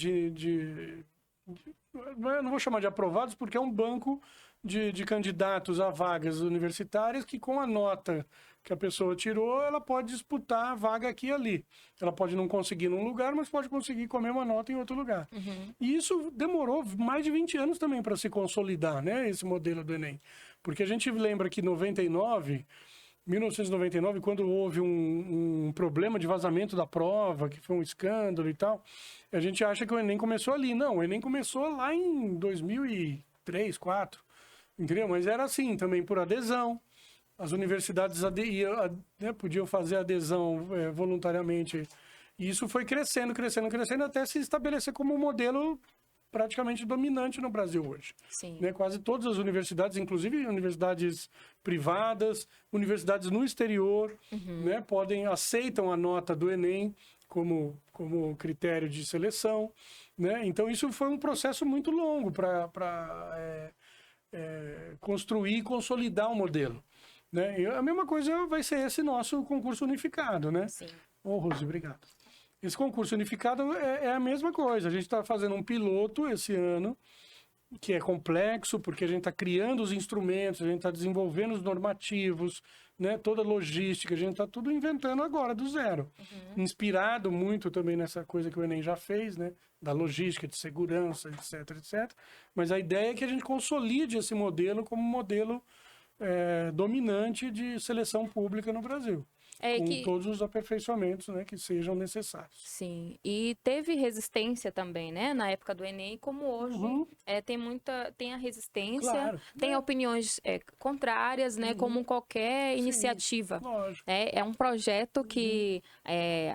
Eu não vou chamar de aprovados, porque é um banco de candidatos a vagas universitárias que, com a nota que a pessoa tirou, ela pode disputar a vaga aqui e ali. Ela pode não conseguir num lugar, mas pode conseguir com a mesma nota em outro lugar. E isso demorou mais de 20 anos também para se consolidar, né? Esse modelo do Enem. Porque a gente lembra que em 99... 1999, quando houve um problema de vazamento da prova, que foi um escândalo e tal, a gente acha que o Enem começou ali. Não, o Enem começou lá em 2003, 2004, entendeu? Mas era assim, também por adesão. As universidades podiam fazer adesão voluntariamente. E isso foi crescendo, até se estabelecer como um modelo praticamente dominante no Brasil hoje. Sim. Né? Quase todas as universidades, inclusive universidades privadas, universidades no exterior, né? Aceitam a nota do Enem como critério de seleção. Né? Então, isso foi um processo muito longo para construir e consolidar o modelo. Né? E a mesma coisa vai ser esse nosso concurso unificado. Né? Sim. Rose, obrigado. Esse concurso unificado é a mesma coisa. A gente está fazendo um piloto esse ano, que é complexo, porque a gente está criando os instrumentos, a gente está desenvolvendo os normativos, né? Toda a logística, a gente está tudo inventando agora, do zero. Inspirado muito também nessa coisa que o Enem já fez, né? Da logística, de segurança, etc, etc. Mas a ideia é que a gente consolide esse modelo como modelo dominante de seleção pública no Brasil. Com todos os aperfeiçoamentos, né, que sejam necessários. Sim, e teve resistência também, né, na época do Enem, como hoje tem a resistência, claro, tem opiniões contrárias, né, como qualquer iniciativa. Lógico. É um projeto que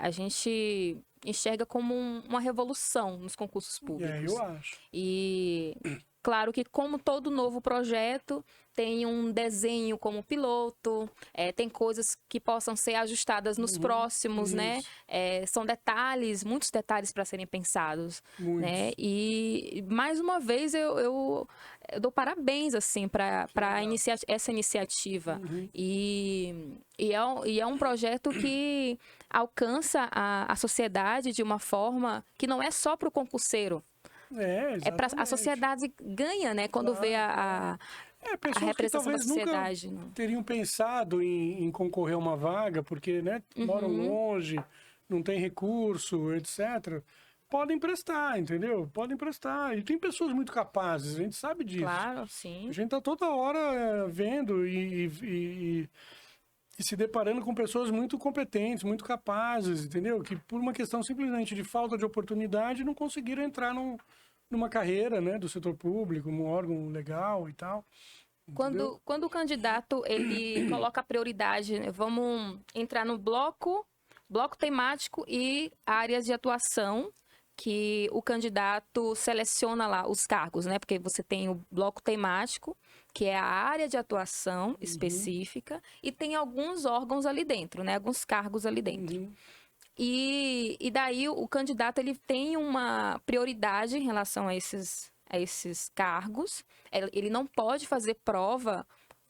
a gente enxerga como uma revolução nos concursos públicos. Eu acho. E claro que, como todo novo projeto, tem um desenho como piloto, tem coisas que possam ser ajustadas nos próximos, né? São detalhes, muitos detalhes para serem pensados, né? E, mais uma vez, eu dou parabéns, assim, para essa iniciativa. E é um projeto que alcança a sociedade de uma forma que não é só para o concurseiro. A sociedade ganha, né? Quando vê a representação da sociedade. Nunca teriam pensado em concorrer a uma vaga, porque, né, moram longe, não tem recurso, etc. Podem prestar, entendeu? Podem prestar. E tem pessoas muito capazes, a gente sabe disso. Claro, sim. A gente tá toda hora vendo e se deparando com pessoas muito competentes, muito capazes, entendeu? Que por uma questão simplesmente de falta de oportunidade não conseguiram entrar numa carreira, né, do setor público, num órgão legal e tal. Quando o candidato ele coloca a prioridade, né, vamos entrar no bloco temático e áreas de atuação, que o candidato seleciona lá os cargos, né? Porque você tem o bloco temático, que é a área de atuação específica, e tem alguns órgãos ali dentro, né? Alguns cargos ali dentro. E daí o candidato ele tem uma prioridade em relação a esses cargos. Ele não pode fazer prova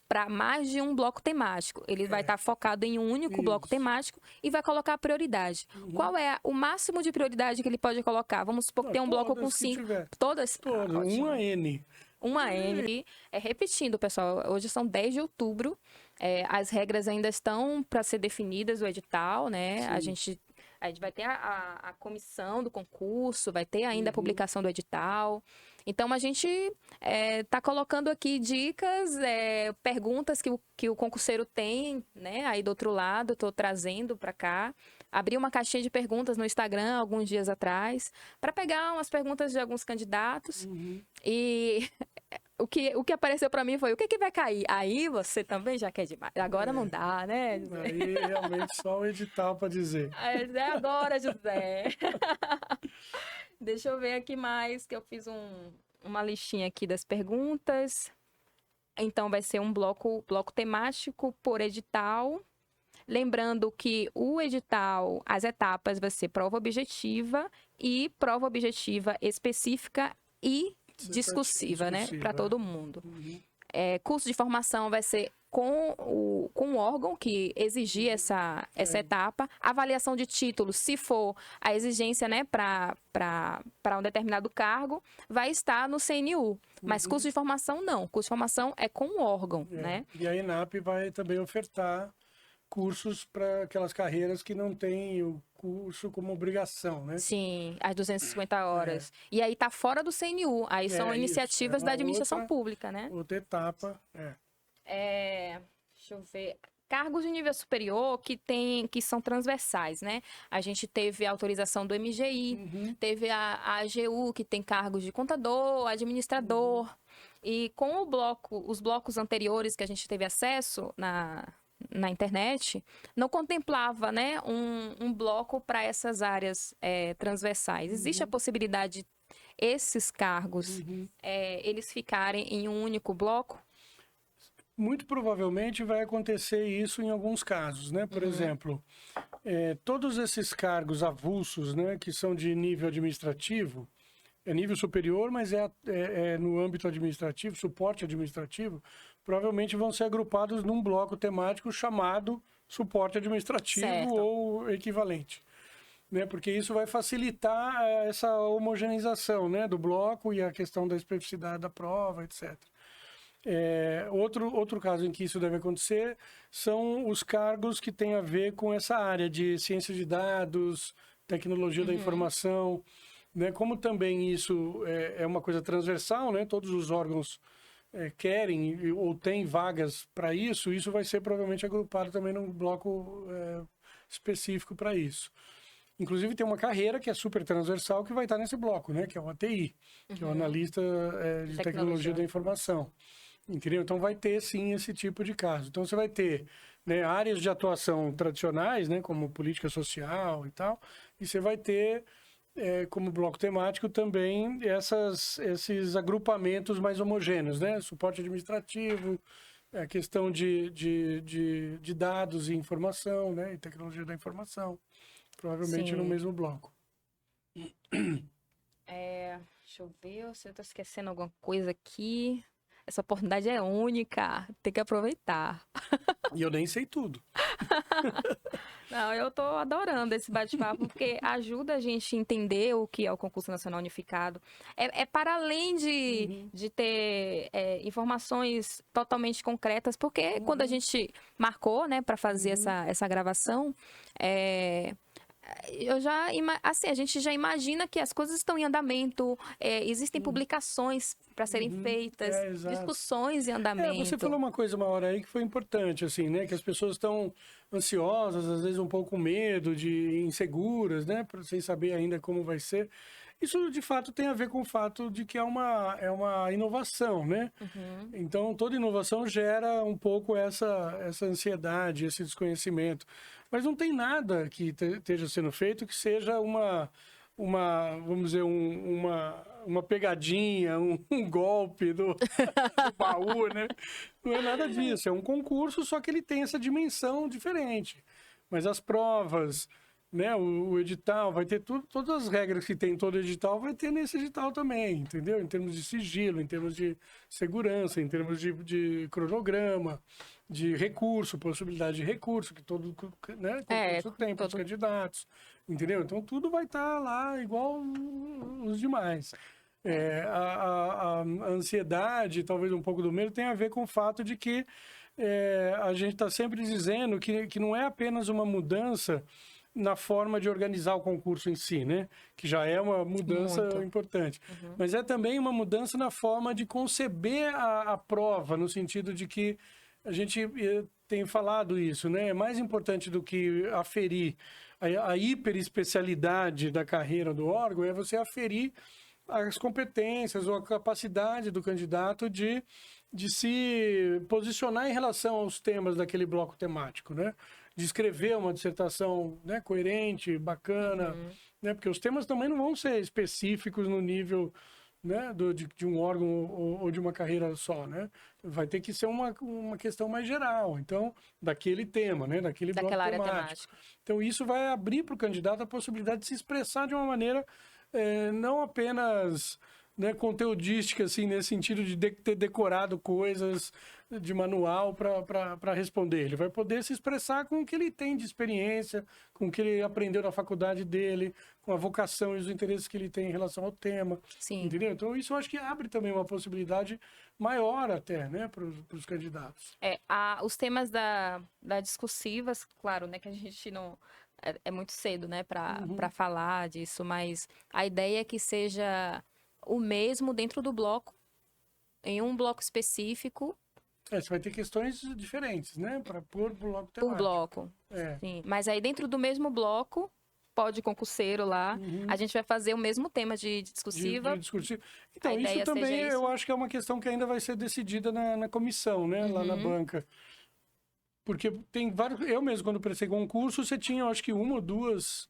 para mais de um bloco temático. Ele vai estar focado em um único bloco temático e vai colocar a prioridade. Qual é o máximo de prioridade que ele pode colocar? Vamos supor que tem um bloco com 5. Todas? Uma N. Uma N. Repetindo, pessoal, hoje são 10 de outubro. As regras ainda estão para ser definidas do edital, né? A gente vai ter a comissão do concurso, vai ter ainda a publicação do edital. Então, a gente está colocando aqui dicas, perguntas que o concurseiro tem, né? Aí do outro lado, estou trazendo para cá. Abri uma caixinha de perguntas no Instagram alguns dias atrás, para pegar umas perguntas de alguns candidatos. E o que apareceu para mim foi: o que vai cair? Aí você também já quer demais. Agora não dá, né? Aí realmente só o edital para dizer. É agora, José. Deixa eu ver aqui mais, que eu fiz uma listinha aqui das perguntas. Então, vai ser um bloco temático por edital. Lembrando que o edital, as etapas, vai ser prova objetiva e prova objetiva específica e discursiva, né? Para todo mundo. Curso de formação vai ser com o órgão que exigir essa etapa. Avaliação de títulos, se for a exigência, né, para um determinado cargo, vai estar no CNU. Mas curso de formação, não. Curso de formação é com o órgão, né? E a ENAP vai também ofertar cursos para aquelas carreiras que não têm o curso como obrigação, né? Sim, as 250 horas. E aí tá fora do CNU. Aí são iniciativas da administração pública, né? Outra etapa, Deixa eu ver. cargos de nível superior que são transversais, né? A gente teve a autorização do MGI, teve a AGU, que tem cargos de contador, administrador. E com os blocos anteriores que a gente teve acesso na internet, não contemplava, né, um bloco para essas áreas transversais. Existe a possibilidade de esses cargos eles ficarem em um único bloco? Muito provavelmente vai acontecer isso em alguns casos, né? Por exemplo, todos esses cargos avulsos, né, que são de nível administrativo, é nível superior, mas é no âmbito administrativo, suporte administrativo, provavelmente vão ser agrupados num bloco temático chamado suporte administrativo ou equivalente. Né? Porque isso vai facilitar essa homogeneização, né, do bloco e a questão da especificidade da prova, etc. Outro caso em que isso deve acontecer são os cargos que têm a ver com essa área de ciência de dados, tecnologia da informação, né? Como também isso é uma coisa transversal, né? Todos os órgãos querem ou têm vagas para isso, isso vai ser provavelmente agrupado também num bloco específico para isso. Inclusive tem uma carreira que é super transversal que vai estar nesse bloco, né? Que é o ATI, que é o analista de tecnologia da informação. Entendeu? Então vai ter sim esse tipo de caso. Então você vai ter, né, áreas de atuação tradicionais, né, como política social e tal, e você vai ter como bloco temático também esses agrupamentos mais homogêneos, né? Suporte administrativo, a questão de dados e informação, né? E tecnologia da informação, provavelmente no mesmo bloco. Deixa eu ver se eu estou esquecendo alguma coisa aqui. Essa oportunidade é única, tem que aproveitar. E eu nem sei tudo. Não, eu tô adorando esse bate-papo, porque ajuda a gente a entender o que é o Concurso Nacional Unificado. Para além de ter informações totalmente concretas, porque quando a gente marcou, né, para fazer essa gravação, a gente já imagina que as coisas estão em andamento, existem publicações para serem feitas, discussões em andamento. Você falou uma coisa uma hora aí que foi importante, assim, né? Que as pessoas estão ansiosas, às vezes um pouco com medo, inseguras, né? Sem saber ainda como vai ser. Isso, de fato, tem a ver com o fato de que é uma inovação, né? Então, toda inovação gera um pouco essa ansiedade, esse desconhecimento. Mas não tem nada que esteja sendo feito que seja vamos dizer, uma pegadinha, um golpe do baú, né? Não é nada disso. É um concurso, só que ele tem essa dimensão diferente. Mas as provas, né, o edital, vai ter todas as regras que tem em todo edital, vai ter nesse edital também, entendeu? Em termos de sigilo, em termos de segurança, em termos de cronograma, de recurso, possibilidade de recurso, que todo, né, concurso tem para os candidatos, entendeu? Então tudo vai estar lá igual os demais. A ansiedade, talvez um pouco do medo, tem a ver com o fato de que a gente está sempre dizendo que não é apenas uma mudança na forma de organizar o concurso em si, né? Que já é uma mudança importante. Mas é também uma mudança na forma de conceber a prova, no sentido de que a gente tem falado isso, né? É mais importante do que aferir a hiperespecialidade da carreira do órgão, é você aferir as competências ou a capacidade do candidato de se posicionar em relação aos temas daquele bloco temático, né? De escrever uma dissertação, né, coerente, bacana, né? Porque os temas também não vão ser específicos no nível, né, de um órgão ou de uma carreira só, né? Vai ter que ser uma questão mais geral, então, daquele tema, né? Daquele bloco temático. Então, isso vai abrir para o candidato a possibilidade de se expressar de uma maneira não apenas, né, conteudística, assim, nesse sentido de ter decorado coisas de manual para responder. Ele vai poder se expressar com o que ele tem de experiência, com o que ele aprendeu na faculdade dele, com a vocação e os interesses que ele tem em relação ao tema. Sim. Entendeu? Então, isso eu acho que abre também uma possibilidade maior até, né, para os candidatos. Os temas da discursivas, claro, né, que a gente não... É muito cedo, né, para falar disso, mas a ideia é que seja o mesmo dentro do bloco, em um bloco específico, Você vai ter questões diferentes, né? Para pôr bloco temático. Por bloco. Sim. Mas aí dentro do mesmo bloco, pode concurseiro lá, a gente vai fazer o mesmo tema de discursiva. De discursiva. Então, isso também eu acho que é uma questão que ainda vai ser decidida na comissão, né? Lá na banca. Porque tem vários... Eu mesmo, quando prestei concurso, você tinha, eu acho que duas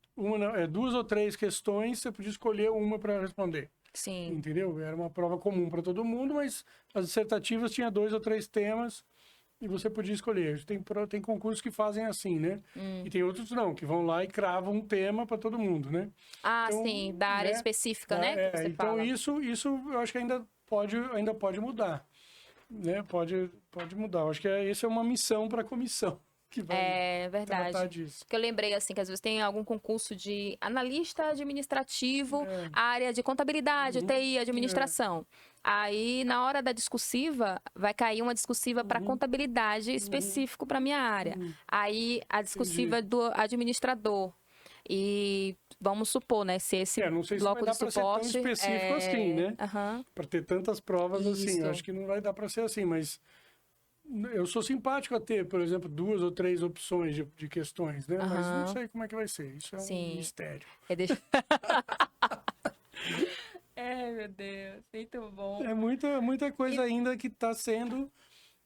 ou três questões, você podia escolher uma para responder. Sim. Entendeu? Era uma prova comum para todo mundo, mas as dissertativas tinha 2 ou 3 temas e você podia escolher. Tem concursos que fazem assim, né? E tem outros não, que vão lá e cravam um tema para todo mundo, né? Ah, então, sim, da área específica, né? Que você então, fala. isso eu acho que ainda pode mudar. Né? Pode mudar. Eu acho que essa é uma missão para a comissão. Que vai tratar disso. Porque eu lembrei, assim, que às vezes tem algum concurso de analista administrativo, área de contabilidade, TI, administração. Aí, na hora da discursiva, vai cair uma discursiva para contabilidade específico para minha área. Aí, a discursiva do administrador. E vamos supor, né, se esse não sei bloco se vai dar de suporte... ser tão específico assim, né? Para ter tantas provas assim. Eu acho que não vai dar para ser assim, mas... Eu sou simpático a ter, por exemplo, 2 ou 3 opções de questões, né? Mas não sei como é que vai ser. Isso é um mistério. Meu Deus, muito bom. É muita coisa ainda que está sendo,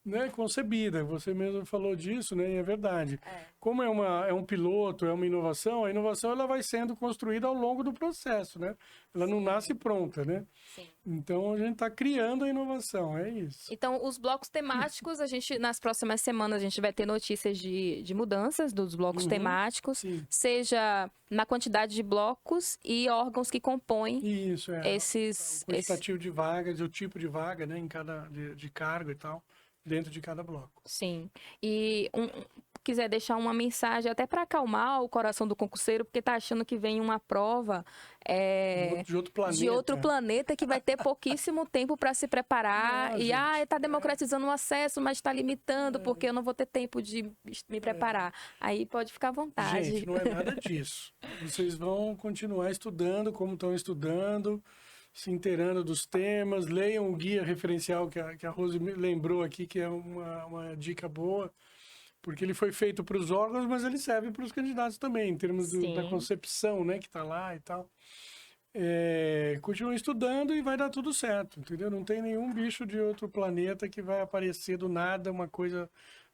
né, concebida. Você mesmo falou disso, né? E é verdade. Como é um piloto, é uma inovação, a inovação ela vai sendo construída ao longo do processo, né? Ela não nasce pronta, né? Sim. Então, a gente está criando a inovação, é isso. Então, os blocos temáticos, nas próximas semanas, a gente vai ter notícias de mudanças dos blocos temáticos, seja na quantidade de blocos e órgãos que compõem esses... O quantitativo de vagas, o tipo de vaga, né, de cargo e tal, dentro de cada bloco. Sim. E quiser deixar uma mensagem até para acalmar o coração do concurseiro, porque tá achando que vem uma prova de outro planeta que vai ter pouquíssimo tempo para se preparar tá democratizando o acesso, mas está limitando porque eu não vou ter tempo de me preparar. Aí pode ficar à vontade. Gente, não é nada disso. Vocês vão continuar estudando como estão estudando, se inteirando dos temas, leiam o guia referencial que a Rose lembrou aqui, que é uma dica boa. Porque ele foi feito para os órgãos, mas ele serve para os candidatos também, em termos da concepção, né, que está lá e tal. Continua estudando e vai dar tudo certo, entendeu? Não tem nenhum bicho de outro planeta que vai aparecer do nada, uma coisa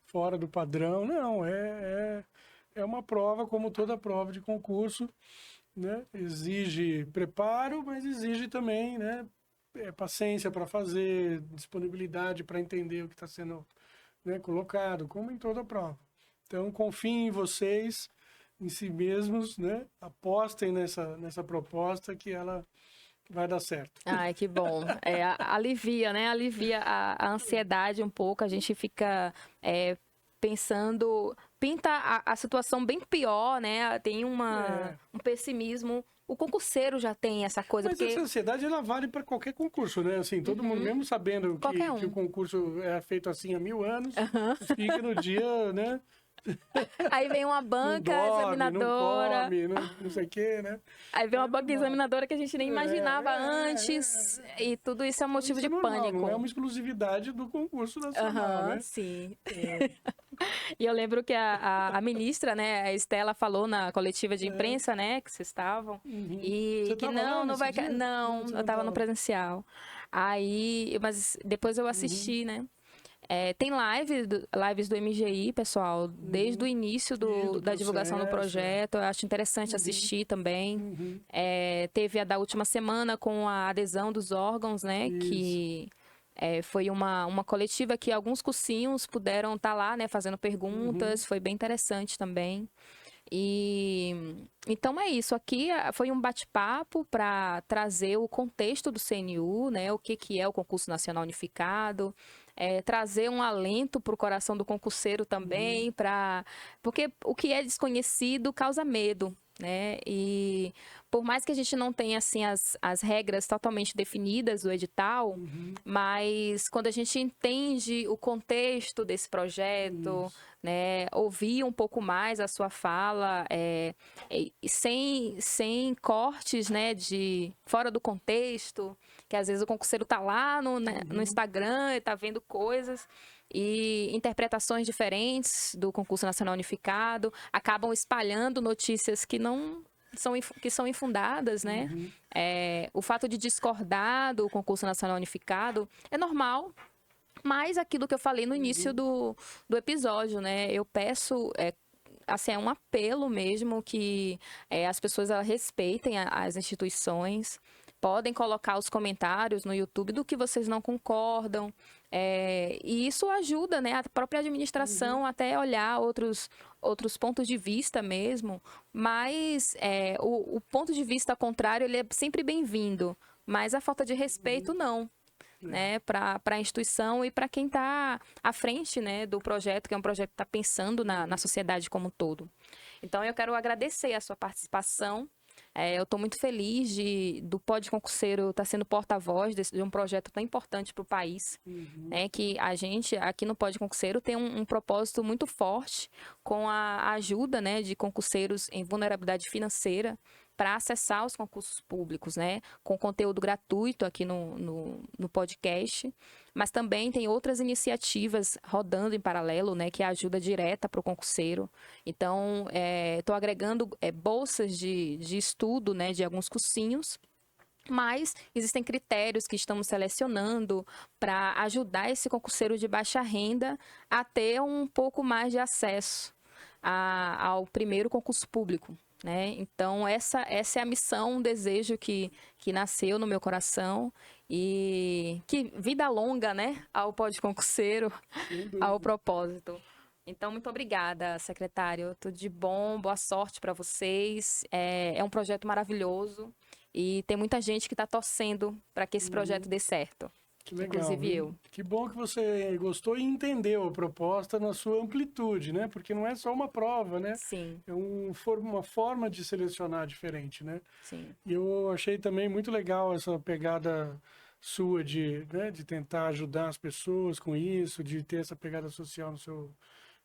fora do padrão. Não, é uma prova como toda prova de concurso, né? Exige preparo, mas exige também, né, paciência para fazer, disponibilidade para entender o que está sendo... né, colocado, como em toda prova. Então, confiem em vocês, em si mesmos, né? Apostem nessa proposta que ela vai dar certo. Ai, que bom. Alivia, né? Alivia a ansiedade um pouco, a gente fica pensando... Pinta a situação bem pior, né? Tem um pessimismo. O concurseiro já tem essa coisa. Mas essa ansiedade, ela vale para qualquer concurso, né? Assim, todo mundo, mesmo sabendo que o concurso é feito assim há 1000 anos, fica no dia, né? Aí vem uma banca examinadora. Não come, não sei o quê, né? Aí vem uma banca examinadora que a gente nem imaginava antes. E tudo isso é um motivo de pânico. Não é uma exclusividade do concurso nacional, né? Sim. E eu lembro que a ministra, né, a Estela, falou na coletiva de imprensa, né, que vocês estavam. E você que não vai... Não, eu estava no presencial. Aí, mas depois eu assisti, né? Tem lives do MGI, pessoal, desde o início da divulgação do projeto. Eu acho interessante assistir também. Teve a da última semana com a adesão dos órgãos, né? Isso. Que foi uma coletiva que alguns cursinhos puderam estar lá, né? Fazendo perguntas. Foi bem interessante também. E então é isso. Aqui foi um bate-papo para trazer o contexto do CNU, né? O que é o Concurso Nacional Unificado. Trazer um alento para o coração do concurseiro também, porque o que é desconhecido causa medo, né? E por mais que a gente não tenha assim as regras totalmente definidas do edital, mas quando a gente entende o contexto desse projeto, né, ouvir um pouco mais a sua fala, sem cortes, né, de fora do contexto, que às vezes o concurseiro tá lá no Instagram e tá vendo coisas. e interpretações diferentes do concurso nacional unificado acabam espalhando notícias que não são infundadas, né? O fato de discordar do concurso nacional unificado é normal, mas aquilo que eu falei no início do episódio, né? Eu peço, assim, é um apelo mesmo que as pessoas elas respeitem as instituições, podem colocar os comentários no YouTube do que vocês não concordam, e isso ajuda, né, a própria administração até olhar outros pontos de vista mesmo, mas o ponto de vista contrário ele é sempre bem-vindo, mas a falta de respeito não. Né, para a instituição e para quem está à frente, né, do projeto, que é um projeto que está pensando na sociedade como um todo. Então, eu quero agradecer a sua participação. Eu estou muito feliz do Pod Concurseiro estar sendo porta-voz de um projeto tão importante para o país, né, que a gente, aqui no Pod Concurseiro, tem um propósito muito forte com a ajuda, né, de concurseiros em vulnerabilidade financeira, para acessar os concursos públicos, né? Com conteúdo gratuito aqui no podcast, mas também tem outras iniciativas rodando em paralelo, né? Que é ajuda direta para o concurseiro. Então, estou agregando bolsas de estudo, né? De alguns cursinhos, mas existem critérios que estamos selecionando para ajudar esse concurseiro de baixa renda a ter um pouco mais de acesso ao primeiro concurso público. Né? Então, essa é a missão, um desejo que nasceu no meu coração e que vida longa, né? Ao Pod Concurseiro, ao propósito. Então, muito obrigada, secretário. Tudo de bom, boa sorte para vocês. É um projeto maravilhoso e tem muita gente que está torcendo para que esse projeto dê certo. Que legal, inclusive eu. Que bom que você gostou e entendeu a proposta na sua amplitude, né? Porque não é só uma prova, né? Sim. É uma forma de selecionar diferente, né? Sim. E eu achei também muito legal essa pegada sua de tentar ajudar as pessoas com isso, de ter essa pegada social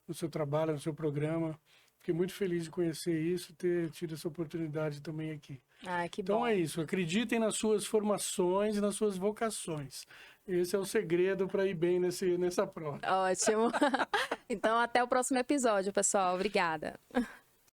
no seu trabalho, no seu programa. Fiquei muito feliz de conhecer isso, ter tido essa oportunidade também aqui. Que então bom. É isso, acreditem nas suas formações e nas suas vocações. Esse é o segredo para ir bem nessa prova. Ótimo. Então, até o próximo episódio, pessoal. Obrigada.